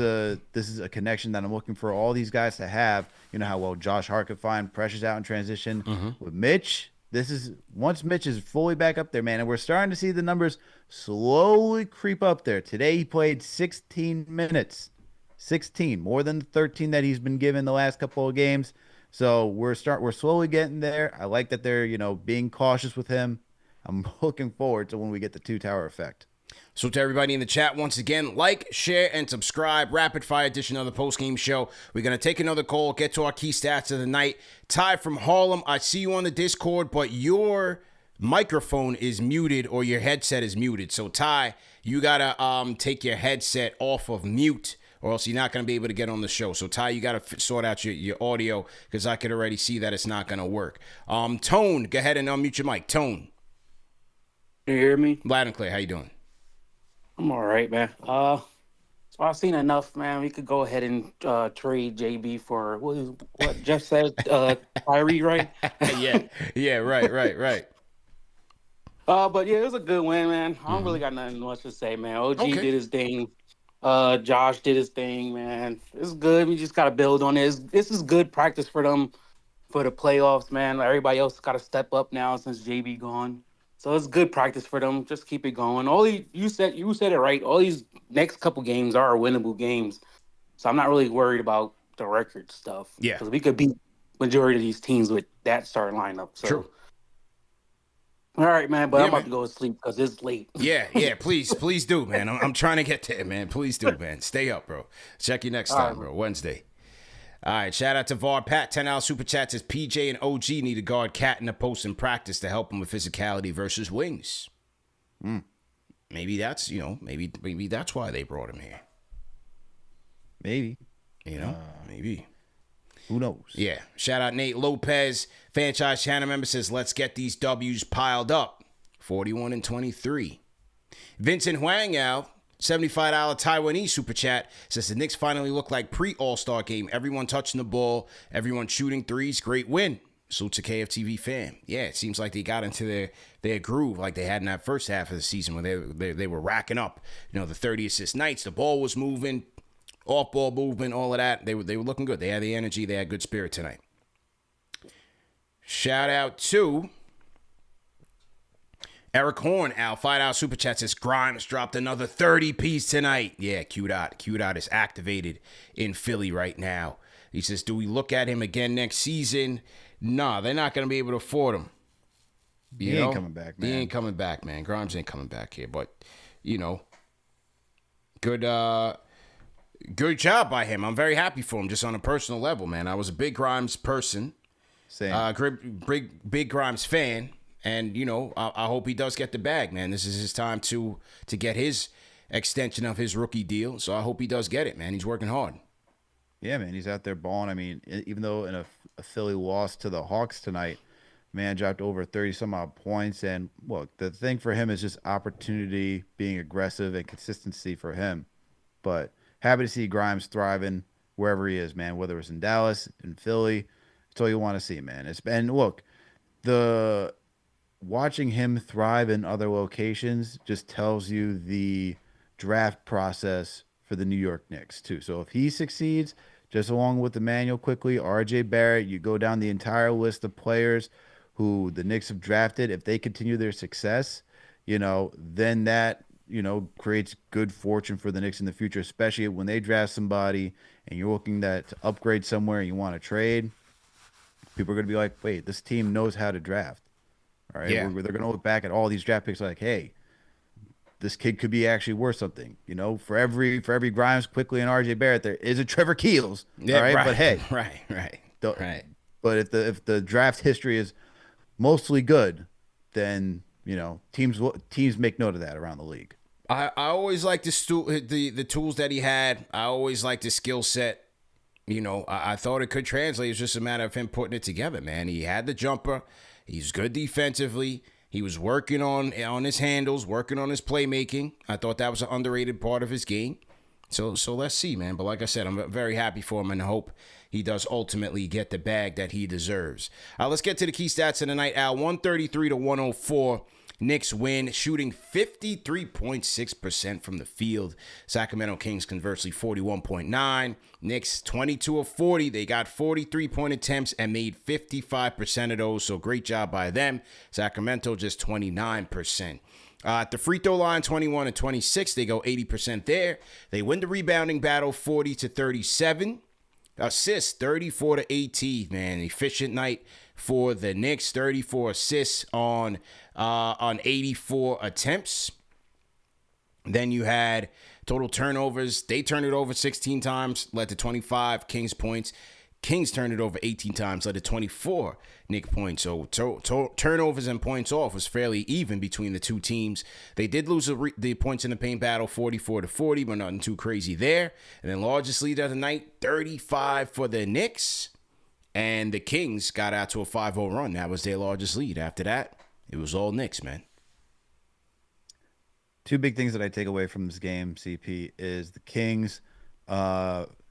a connection that I'm looking for all these guys to have. You know how well Josh Hart could find pressures out in transition. With Mitch, once Mitch is fully back up there, man, and we're starting to see the numbers slowly creep up there. Today he played 16 minutes. 16, more than the 13 that he's been given the last couple of games. So we're slowly getting there. I like that they're, you know, being cautious with him. I'm looking forward to when we get the 2 tower effect. So to everybody in the chat, once again, like, share, and subscribe. Rapid fire edition of the postgame show. We're going to take another call, get to our key stats of the night. Ty from Harlem, I see you on the Discord, but your microphone is muted or your headset is muted. So Ty, you got to take your headset off of mute or else you're not going to be able to get on the show. So Ty, you got to sort out your audio because I could already see that it's not going to work. Tone, go ahead and unmute your mic. Tone. You hear me? Loud and clear. How you doing? I'm all right, man. So I've seen enough, man. We could go ahead and trade JB for what Jeff said, Kyrie, right? yeah, right. But yeah, it was a good win, man. I don't really got nothing much to say, man. OG did his thing. Josh did his thing, man. It's good. We just gotta build on this. This is good practice for them for the playoffs, man. Everybody else got to step up now since JB gone. So it's good practice for them. Just keep it going. You said it right. All these next couple games are winnable games. So I'm not really worried about the record stuff. Yeah. Because we could beat majority of these teams with that starting lineup. So. True. All right, man. But I'm about to go to sleep because it's late. Yeah. Please do, man. I'm trying to get there, man. Please do, man. Stay up, bro. Check you next time, bro. Wednesday. All right, shout out to VAR Pat. $10 super chat says PJ and OG need to guard Cat in the post in practice to help him with physicality versus wings. Maybe that's maybe that's why they brought him here. Maybe. Maybe. Who knows? Yeah. Shout out Nate Lopez, franchise channel member, says let's get these W's piled up. 41-23. Vincent Huang $75 Taiwanese super chat says the Knicks finally look like pre-All-Star game. Everyone touching the ball, everyone shooting threes. Great win. Salute to KFTV fan. Yeah, it seems like they got into their groove like they had in that first half of the season when they were racking up, the 30 assist nights. The ball was moving, off-ball movement, all of that. They were looking good. They had the energy. They had good spirit tonight. Shout out to Eric Horn, $5 super chat says Grimes dropped another 30-piece tonight. Yeah, Q-Dot is activated in Philly right now. He says, do we look at him again next season? Nah, they're not going to be able to afford him. He ain't coming back, man. He ain't coming back, man. Grimes ain't coming back here. But, good job by him. I'm very happy for him just on a personal level, man. I was a big Grimes person. Same. Big Grimes fan. And, I hope he does get the bag, man. This is his time to get his extension of his rookie deal. So I hope he does get it, man. He's working hard. Yeah, man. He's out there balling. I mean, even though in a Philly loss to the Hawks tonight, man dropped over 30-some-odd points. And, look, the thing for him is just opportunity, being aggressive, and consistency for him. But happy to see Grimes thriving wherever he is, man, whether it's in Dallas, in Philly. That's all you want to see, man. Watching him thrive in other locations just tells you the draft process for the New York Knicks, too. So if he succeeds, just along with Emmanuel quickly, RJ Barrett, you go down the entire list of players who the Knicks have drafted. If they continue their success, then that, creates good fortune for the Knicks in the future, especially when they draft somebody and you're looking to upgrade somewhere and you want to trade. People are going to be like, wait, this team knows how to draft. All right, yeah. They're going to look back at all these draft picks like, hey, this kid could be actually worth something. For every Grimes, quickly, and RJ Barrett, there is a Trevor Keels. Yeah, all right, right. But hey, right. But if the draft history is mostly good, then teams make note of that around the league. I always liked the tools that he had. I always liked his skill set. I thought it could translate. It's just a matter of him putting it together, man. He had the jumper. He's good defensively. He was working on his handles, working on his playmaking. I thought that was an underrated part of his game. So let's see, man. But like I said, I'm very happy for him and hope he does ultimately get the bag that he deserves. Let's get to the key stats of the night, Al. 133-104. Knicks win, shooting 53.6% from the field. Sacramento Kings, conversely, 41.9%. Knicks, 22 of 40. They got 43-point attempts and made 55% of those, so great job by them. Sacramento, just 29%. At the free throw line, 21 and 26. They go 80% there. They win the rebounding battle, 40-37. Assists, 34-18, man. Efficient night for the Knicks. 34 assists on 84 attempts. Then you had total turnovers. They turned it over 16 times, led to 25 Kings points. Kings turned it over 18 times, led to 24 Knicks points. So turnovers and points off was fairly even between the two teams. They did lose the points in the paint battle, 44-40, but nothing too crazy there. And then largest lead of the night, 35 for the Knicks. And the Kings got out to a 5-0 run. That was their largest lead. After that, it was all Knicks, man. Two big things that I take away from this game, CP, is the Kings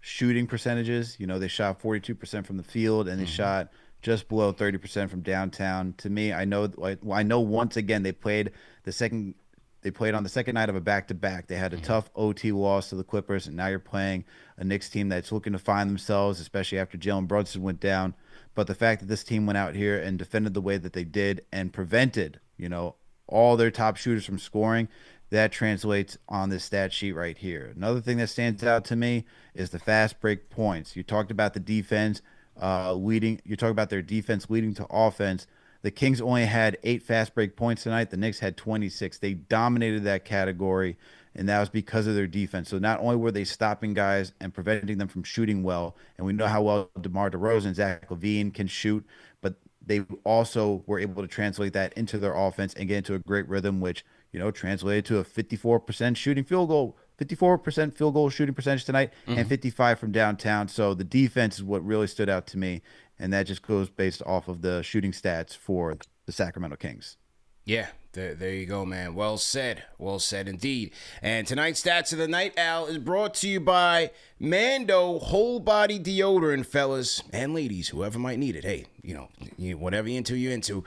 shooting percentages. You know, they shot 42% from the field, and they shot just below 30% from downtown. To me, I know once again they played on the second night of a back-to-back. They had a tough OT loss to the Clippers, and now you're playing a Knicks team that's looking to find themselves, especially after Jalen Brunson went down. But the fact that this team went out here and defended the way that they did and prevented, all their top shooters from scoring, that translates on this stat sheet right here. Another thing that stands out to me is the fast break points. You talked about the defense leading. You talked about their defense leading to offense. The Kings only had 8 fast break points tonight. The Knicks had 26. They dominated that category, and that was because of their defense. So not only were they stopping guys and preventing them from shooting well, and we know how well DeMar DeRozan and Zach LaVine can shoot, but they also were able to translate that into their offense and get into a great rhythm, which translated to a 54% field goal shooting percentage tonight, and 55 from downtown. So the defense is what really stood out to me, and that just goes based off of the shooting stats for the Sacramento Kings. Yeah, there you go, man. Well said indeed. And tonight's Stats of the Night, Al, is brought to you by Mando Whole Body Deodorant, fellas and ladies, whoever might need it. Hey, whatever you're into.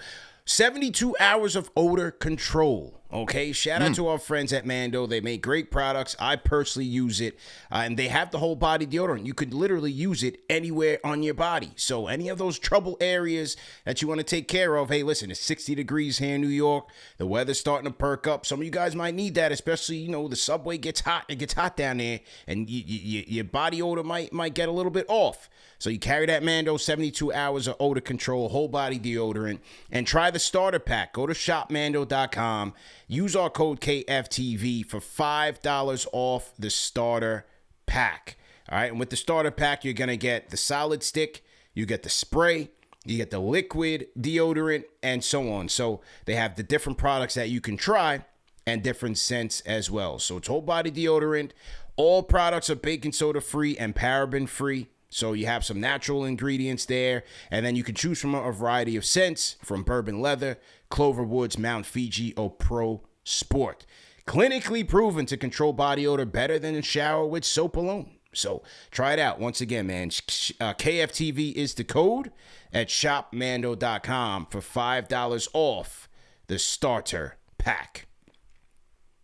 72 hours of odor control. Okay, shout out to our friends at Mando. They make great products. I personally use it, and they have the whole body deodorant. You could literally use it anywhere on your body. So any of those trouble areas that you want to take care of, hey, listen, it's 60 degrees here in New York. The weather's starting to perk up. Some of you guys might need that, especially, the subway gets hot. It gets hot down there, and your body odor might get a little bit off. So you carry that Mando 72 hours of odor control, whole body deodorant, and try the starter pack. Go to shopmando.com. Use our code KFTV for $5 off the starter pack. All right, and with the starter pack, you're going to get the solid stick, you get the spray, you get the liquid deodorant, and so on. So they have the different products that you can try and different scents as well. So it's whole body deodorant. All products are baking soda free and paraben free. So you have some natural ingredients there, and then you can choose from a variety of scents, from bourbon leather, Clover Woods, Mount Fiji, or Pro Sport. Clinically proven to control body odor better than a shower with soap alone. So try it out. Once again, man, KFTV is the code at shopmando.com for $5 off the starter pack.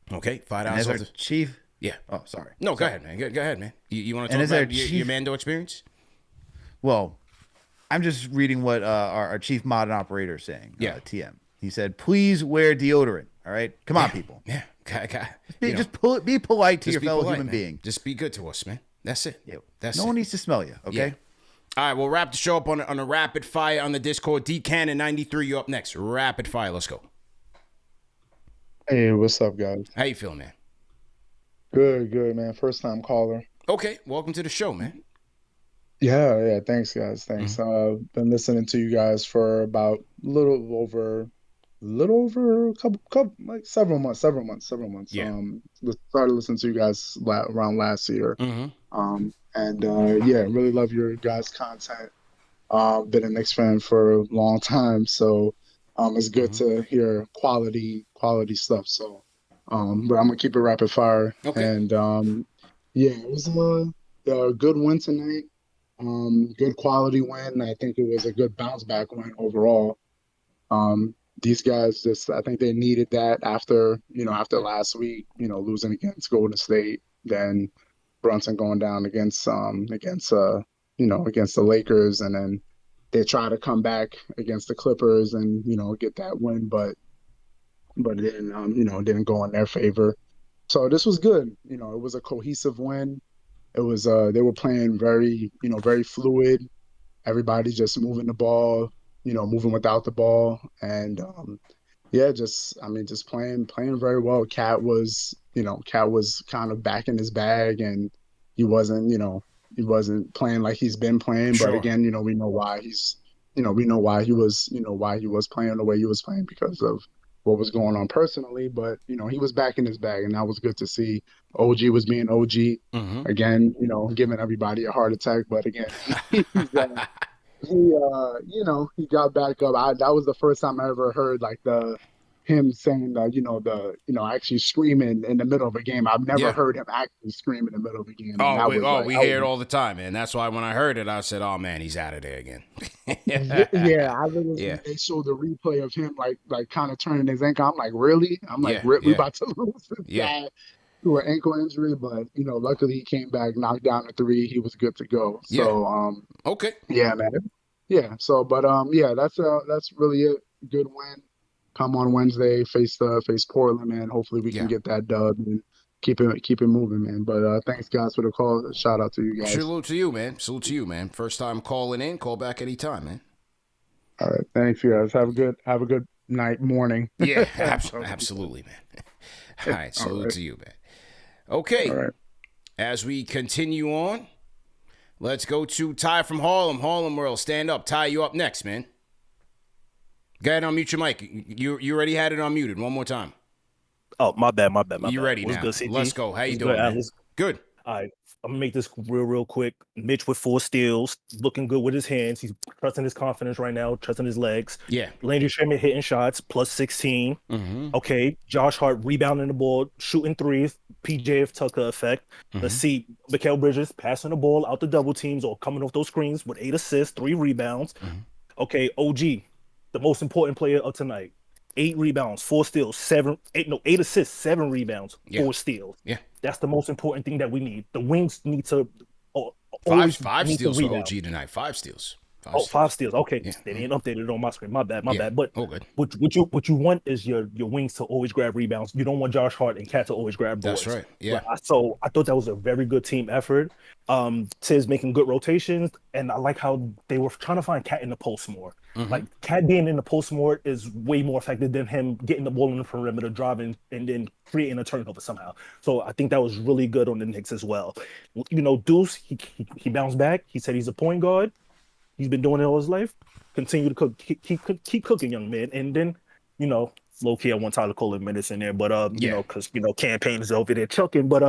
Okay, $5 off the chief. Yeah. Oh, sorry. No, go ahead, man. Go ahead, man. You want to talk about your Mando experience? Well, I'm just reading what our chief modern operator is saying. Yeah. TM. He said, please wear deodorant. All right? Come on, people. Yeah. Be polite to your fellow human man. being. Just be good to us, man. That's it. Yeah. No one needs to smell you, okay? Yeah. All right, we'll wrap the show up on a rapid fire on the Discord. D Cannon 93, you're up next. Rapid fire. Let's go. Hey, what's up, guys? How you feeling, man? Good, man. First time caller. Okay, welcome to the show, man. Yeah. Thanks, guys. Thanks. Been listening to you guys for about a little over a couple like several months. Yeah. Started listening to you guys around last year. Really love your guys' content. Been a Knicks fan for a long time, so it's good to hear quality stuff. So. But I'm gonna keep it rapid fire. Okay. And it was a good win tonight. Good quality win. I think it was a good bounce back win overall. These guys I think they needed that after last week, losing against Golden State, then Brunson going down against the Lakers, and then they try to come back against the Clippers and get that win, but it didn't go in their favor. So this was good. It was a cohesive win. It was they were playing very fluid. Everybody just moving the ball, moving without the ball, and Yeah, just playing very well. Cat was kind of back in his bag, and he wasn't, he wasn't playing like he's been playing. But Sure. again, we know why we know why he was, why he was playing the way he was playing because of what was going on personally. But he was back in his bag, and that was good to see. OG was being OG Mm-hmm. again, giving everybody a heart attack. But again, he got back up. That was the first time I ever heard like him saying actually screaming in the middle of a game. I've never Yeah. heard him actually scream in the middle of a game, and Oh, that was like, we hear it all the time, man. That's why when I heard it, I said, "Oh man, he's out of there again." yeah. I literally Yeah. they showed the replay of him like kind of turning his ankle. I'm like, really? I'm like, Yeah. we Yeah. about to lose this Yeah. guy to an ankle injury, but luckily he came back, knocked down a three. He was good to go. Yeah. So Okay. yeah, man. Yeah. So, but yeah, that's really it. Good win. Come on Wednesday, face Portland, man. Hopefully we can Yeah. get that dub and keep it moving, man. But thanks guys for the call. Shout out to you guys. Salute to you, man. Salute to you, man. First time calling in. Call back anytime, man. All right. Thanks, you guys. Have a good night, morning. Yeah, absolutely, man. All right. Salute to you, man. Okay. All right. As we continue on, let's go to Ty from Harlem. Harlem World, stand up. Ty, you up next, man. Go ahead, unmute your mic. You already had it unmuted. One more time. Oh, my bad. You ready What's now? good, CG? Let's go. How you What's doing, good, man? Alice? Good. All right. I'm going to make this real quick. Mitch with 4 steals, looking good with his hands. He's trusting his confidence right now, trusting his legs. Yeah. Landry Shamet hitting shots, plus 16. Mm-hmm. Okay. Josh Hart rebounding the ball, shooting threes, PJF Tucker effect. Mm-hmm. Let's see. Mikal Bridges passing the ball out the double teams or coming off those screens with 8 assists, 3 rebounds. Mm-hmm. Okay. OG, the most important player of tonight. 8 rebounds, 4 steals, 8 assists, 7 rebounds, 4 steals. Yeah. That's the most important thing that we need. The wings need to five steals for OG tonight. 5 steals. 5 steals. Okay, Yeah. they ain't updated on my screen. My bad. Yeah. But Oh, good. what you want is your wings to always grab rebounds. You don't want Josh Hart and Cat to always grab boards. That's right. Yeah. So I thought that was a very good team effort. Tiz making good rotations, and I like how they were trying to find Cat in the post more. Mm-hmm. Like Cat being in the post more is way more effective than him getting the ball in the perimeter, driving, and then creating a turnover somehow. So I think that was really good on the Knicks as well. Deuce, he bounced back. He said he's a point guard. He's been doing it all his life. Continue to cook, keep cooking, young man. And then, low key, I want Tyler Cole minutes in there, but because campaign is over there chucking. But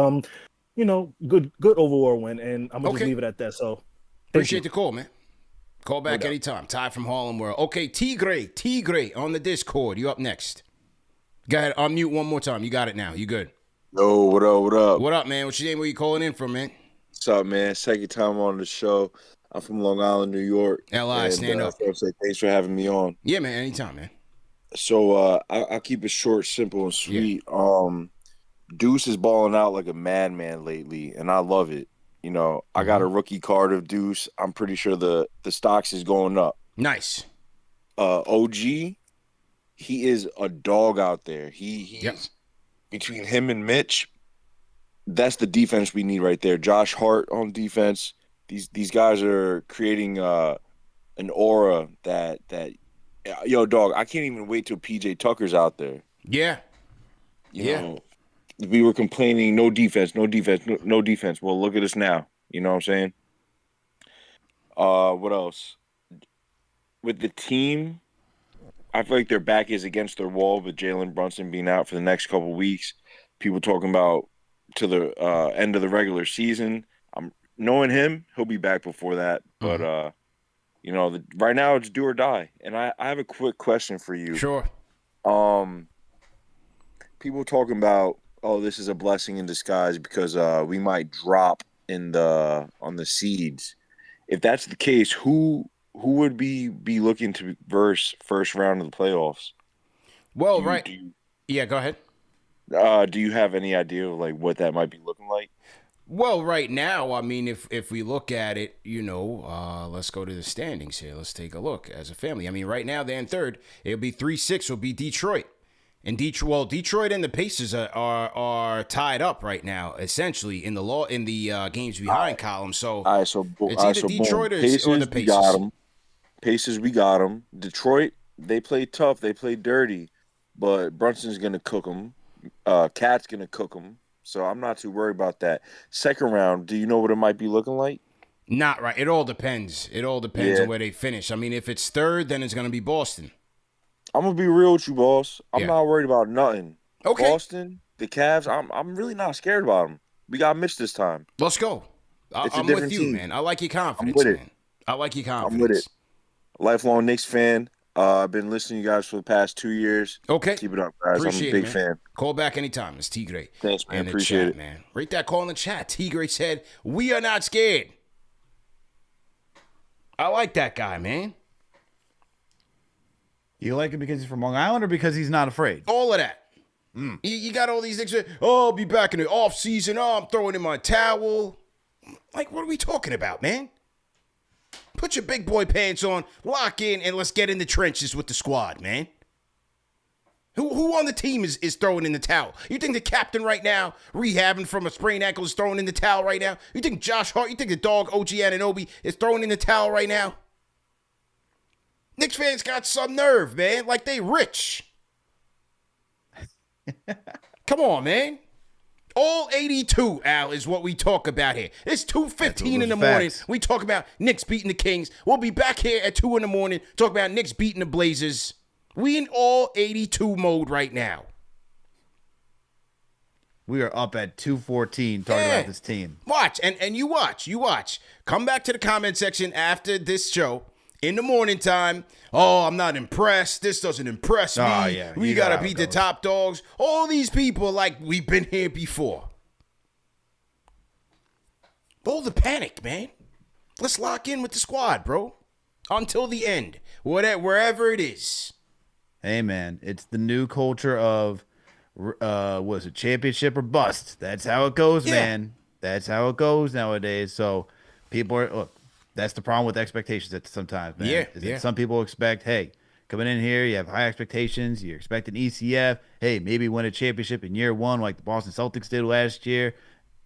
good overall win, and I'm gonna just leave it at that. So appreciate the call, man. Call back anytime. Ty from Harlem World. Okay, Tigre on the Discord. You up next. Go ahead, unmute one more time. You got it now. You good? Yo, what up? What up? What up, man? What's your name? Where you calling in from, man? What's up, man? Second time on the show. I'm from Long Island, New York. LI, stand up. Say thanks for having me on. Yeah, man. Anytime, man. So I'll keep it short, simple, and sweet. Yeah. Deuce is balling out like a madman lately, and I love it. I got a rookie card of Deuce. I'm pretty sure the stocks is going up. Nice. OG, he is a dog out there. He's between him and Mitch, that's the defense we need right there. Josh Hart on defense. These guys are creating an aura that yo, dog, I can't even wait till PJ Tucker's out there. Yeah. You know, we were complaining, no defense. Well, look at us now. You know what I'm saying? What else? With the team, I feel like their back is against their wall with Jalen Brunson being out for the next couple of weeks. People talking about to the end of the regular season. I'm knowing him, he'll be back before that. But right now it's do or die. And I have a quick question for you. Sure. People talking about, this is a blessing in disguise because we might drop on the seeds. If that's the case, who would be looking to verse first round of the playoffs? Well, yeah, go ahead. Do you have any idea of like what that might be looking like? Well, right now, I mean, if we look at it, let's go to the standings here. Let's take a look as a family. I mean, right now they're in third. It'll be 3-6 will be Detroit. And Detroit and the Pacers are tied up right now, essentially in the games behind column. So it's either Detroit or the Pacers. We got them. Pacers, we got them. Detroit, they play tough. They play dirty. but Brunson's going to cook him. Cat's going to cook him. So I'm not too worried about that. Second round, do you know what it might be looking like? Not right. It all depends. It all depends on where they finish. I mean, if it's third, then it's going to be Boston. I'm going to be real with you, boss. I'm not worried about nothing. Okay. Boston, the Cavs, I'm really not scared about them. We got Mitch this time. Let's go. I'm with you, team. Man. I like your confidence, I'm with man. I like your confidence. I'm with it. Lifelong Knicks fan. I've been listening to you guys for the past 2 years. Okay. Keep it up, guys. Appreciate I'm a big fan. Call back anytime. It's Tigre. Thanks, man. Appreciate it. Man. Rate that call in the chat. Tigre said, we are not scared. I like that guy, man. You like him because he's from Long Island or because he's not afraid? All of that. You got all these things. Oh, I'll be back in the off season. Oh, I'm throwing in my towel. Like, what are we talking about, man? Put your big boy pants on, lock in, and let's get in the trenches with the squad, man. Who on the team is throwing in the towel? You think the captain right now, rehabbing from a sprained ankle, is throwing in the towel right now? You think Josh Hart, you think the dog OG Anunoby is throwing in the towel right now? Knicks fans got some nerve, man. Like they rich. Come on, man. All 82, Al, is what we talk about here. It's 2:15 in the morning. We talk about Knicks beating the Kings. We'll be back here at 2 in the morning, talk about Knicks beating the Blazers. We in all 82 mode right now. We are up at 2:14 talking about this team. Watch, and you watch. Come back to the comment section after this show. In the morning time, oh, I'm not impressed. This doesn't impress me. Oh, yeah. We got to beat the top dogs. All these people like we've been here before. Hold the panic, man. Let's lock in with the squad, bro. Until the end, wherever it is. Hey, man, it's the new culture of, was it championship or bust? That's how it goes, man. That's how it goes nowadays. So people are, look. That's the problem with expectations sometimes, man. Some people expect, hey, coming in here, you have high expectations. You're expecting ECF. Hey, maybe win a championship in year one like the Boston Celtics did last year.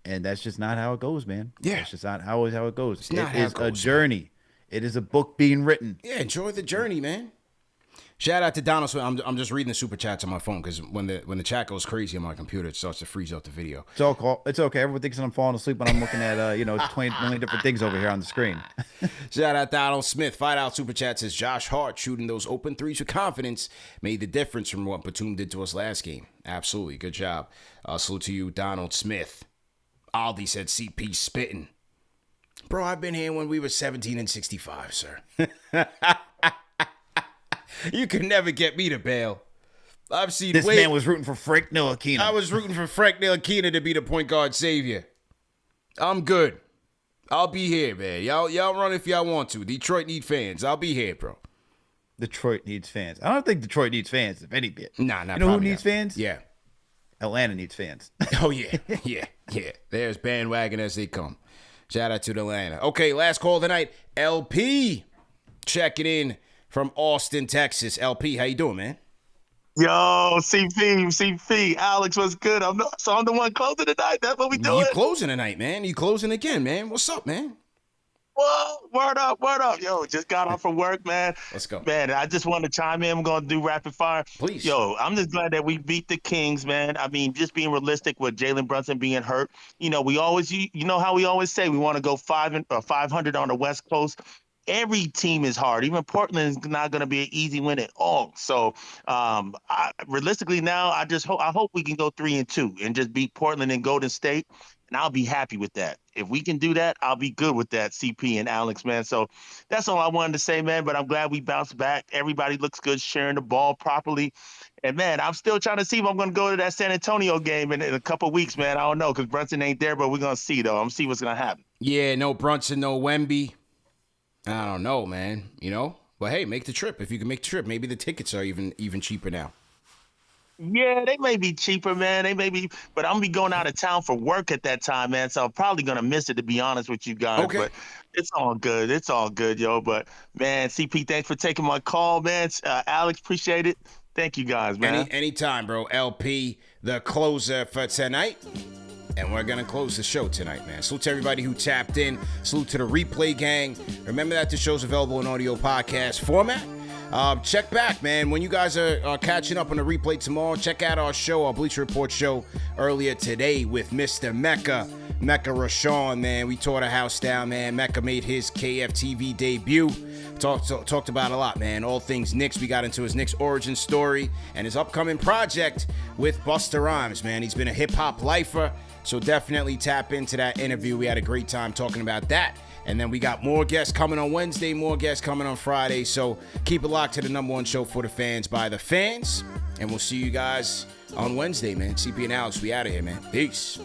And that's just not how it goes, man. Yeah. That's just not how it goes. It is a journey. Man. It is a book being written. Yeah, enjoy the journey, man. Shout out to Donald Smith. I'm just reading the super chats on my phone because when the chat goes crazy on my computer, it starts to freeze out the video. It's okay. Everyone thinks that I'm falling asleep when I'm looking at 20 million different things over here on the screen. Shout out to Donald Smith. $5 super chat says Josh Hart shooting those open threes with confidence made the difference from what Batum did to us last game. Absolutely, good job. Salute to you, Donald Smith. Aldi said CP spitting. Bro, I've been here when we were 17 and 65, sir. You can never get me to bail. I've seen this man was rooting for Frank Ntilikina. I was rooting for Frank Ntilikina to be the point guard savior. I'm good. I'll be here, man. Y'all run if y'all want to. Detroit need fans. I'll be here, bro. Detroit needs fans. I don't think Detroit needs fans, if any bit. Nah, you know who needs fans? Yeah. Atlanta needs fans. Oh, yeah. Yeah. There's bandwagon as they come. Shout out to Atlanta. Okay, last call tonight. LP checking in from Austin, Texas. LP, how you doing, man? Yo, CP, Alex, what's good? I'm the one closing tonight. That's what we doing. You closing tonight, man. You closing again, man. What's up, man? Whoa, word up. Yo, just got off from work, man. Let's go. Man, I just want to chime in. I'm going to do rapid fire. Please. Yo, I'm just glad that we beat the Kings, man. I mean, just being realistic with Jalen Brunson being hurt. We always, how we always say we want to go 500 on the West Coast. Every team is hard. Even Portland is not going to be an easy win at all. So, realistically now, I hope we can go 3-2 and just beat Portland and Golden State, and I'll be happy with that. If we can do that, I'll be good with that, CP and Alex, man. So that's all I wanted to say, man. But I'm glad we bounced back. Everybody looks good, sharing the ball properly. And, man, I'm still trying to see if I'm going to go to that San Antonio game in a couple of weeks, man. I don't know because Brunson ain't there, but we're going to see, though. I'm going to see what's going to happen. Yeah, no Brunson, no Wemby. I don't know, man. But hey, make the trip. If you can make the trip, maybe the tickets are even cheaper now. Yeah, they may be cheaper, man. They may be, but I'm gonna be going out of town for work at that time, man. So I'm probably gonna miss it, to be honest with you guys. Okay. But it's all good. It's all good, yo. But man, CP, thanks for taking my call, man. Alex, appreciate it. Thank you guys, man. Anytime, bro. LP, the closer for tonight. And we're going to close the show tonight, man. Salute to everybody who tapped in. Salute to the replay gang. Remember that the show's available in audio podcast format. Check back, man. When you guys are catching up on the replay tomorrow, check out our show, our Bleacher Report show earlier today with Mr. Mecca Rashawn, man. We tore the house down, man. Mecca made his KFTV debut. Talked about a lot, man. All things Knicks. We got into his Knicks origin story and his upcoming project with Busta Rhymes, man. He's been a hip-hop lifer, so definitely tap into that interview. We had a great time talking about that. And then we got more guests coming on Wednesday, more guests coming on Friday. So keep it locked to the number one show for the fans by the fans. And we'll see you guys on Wednesday, man. CP and Alex, we out of here, man. Peace.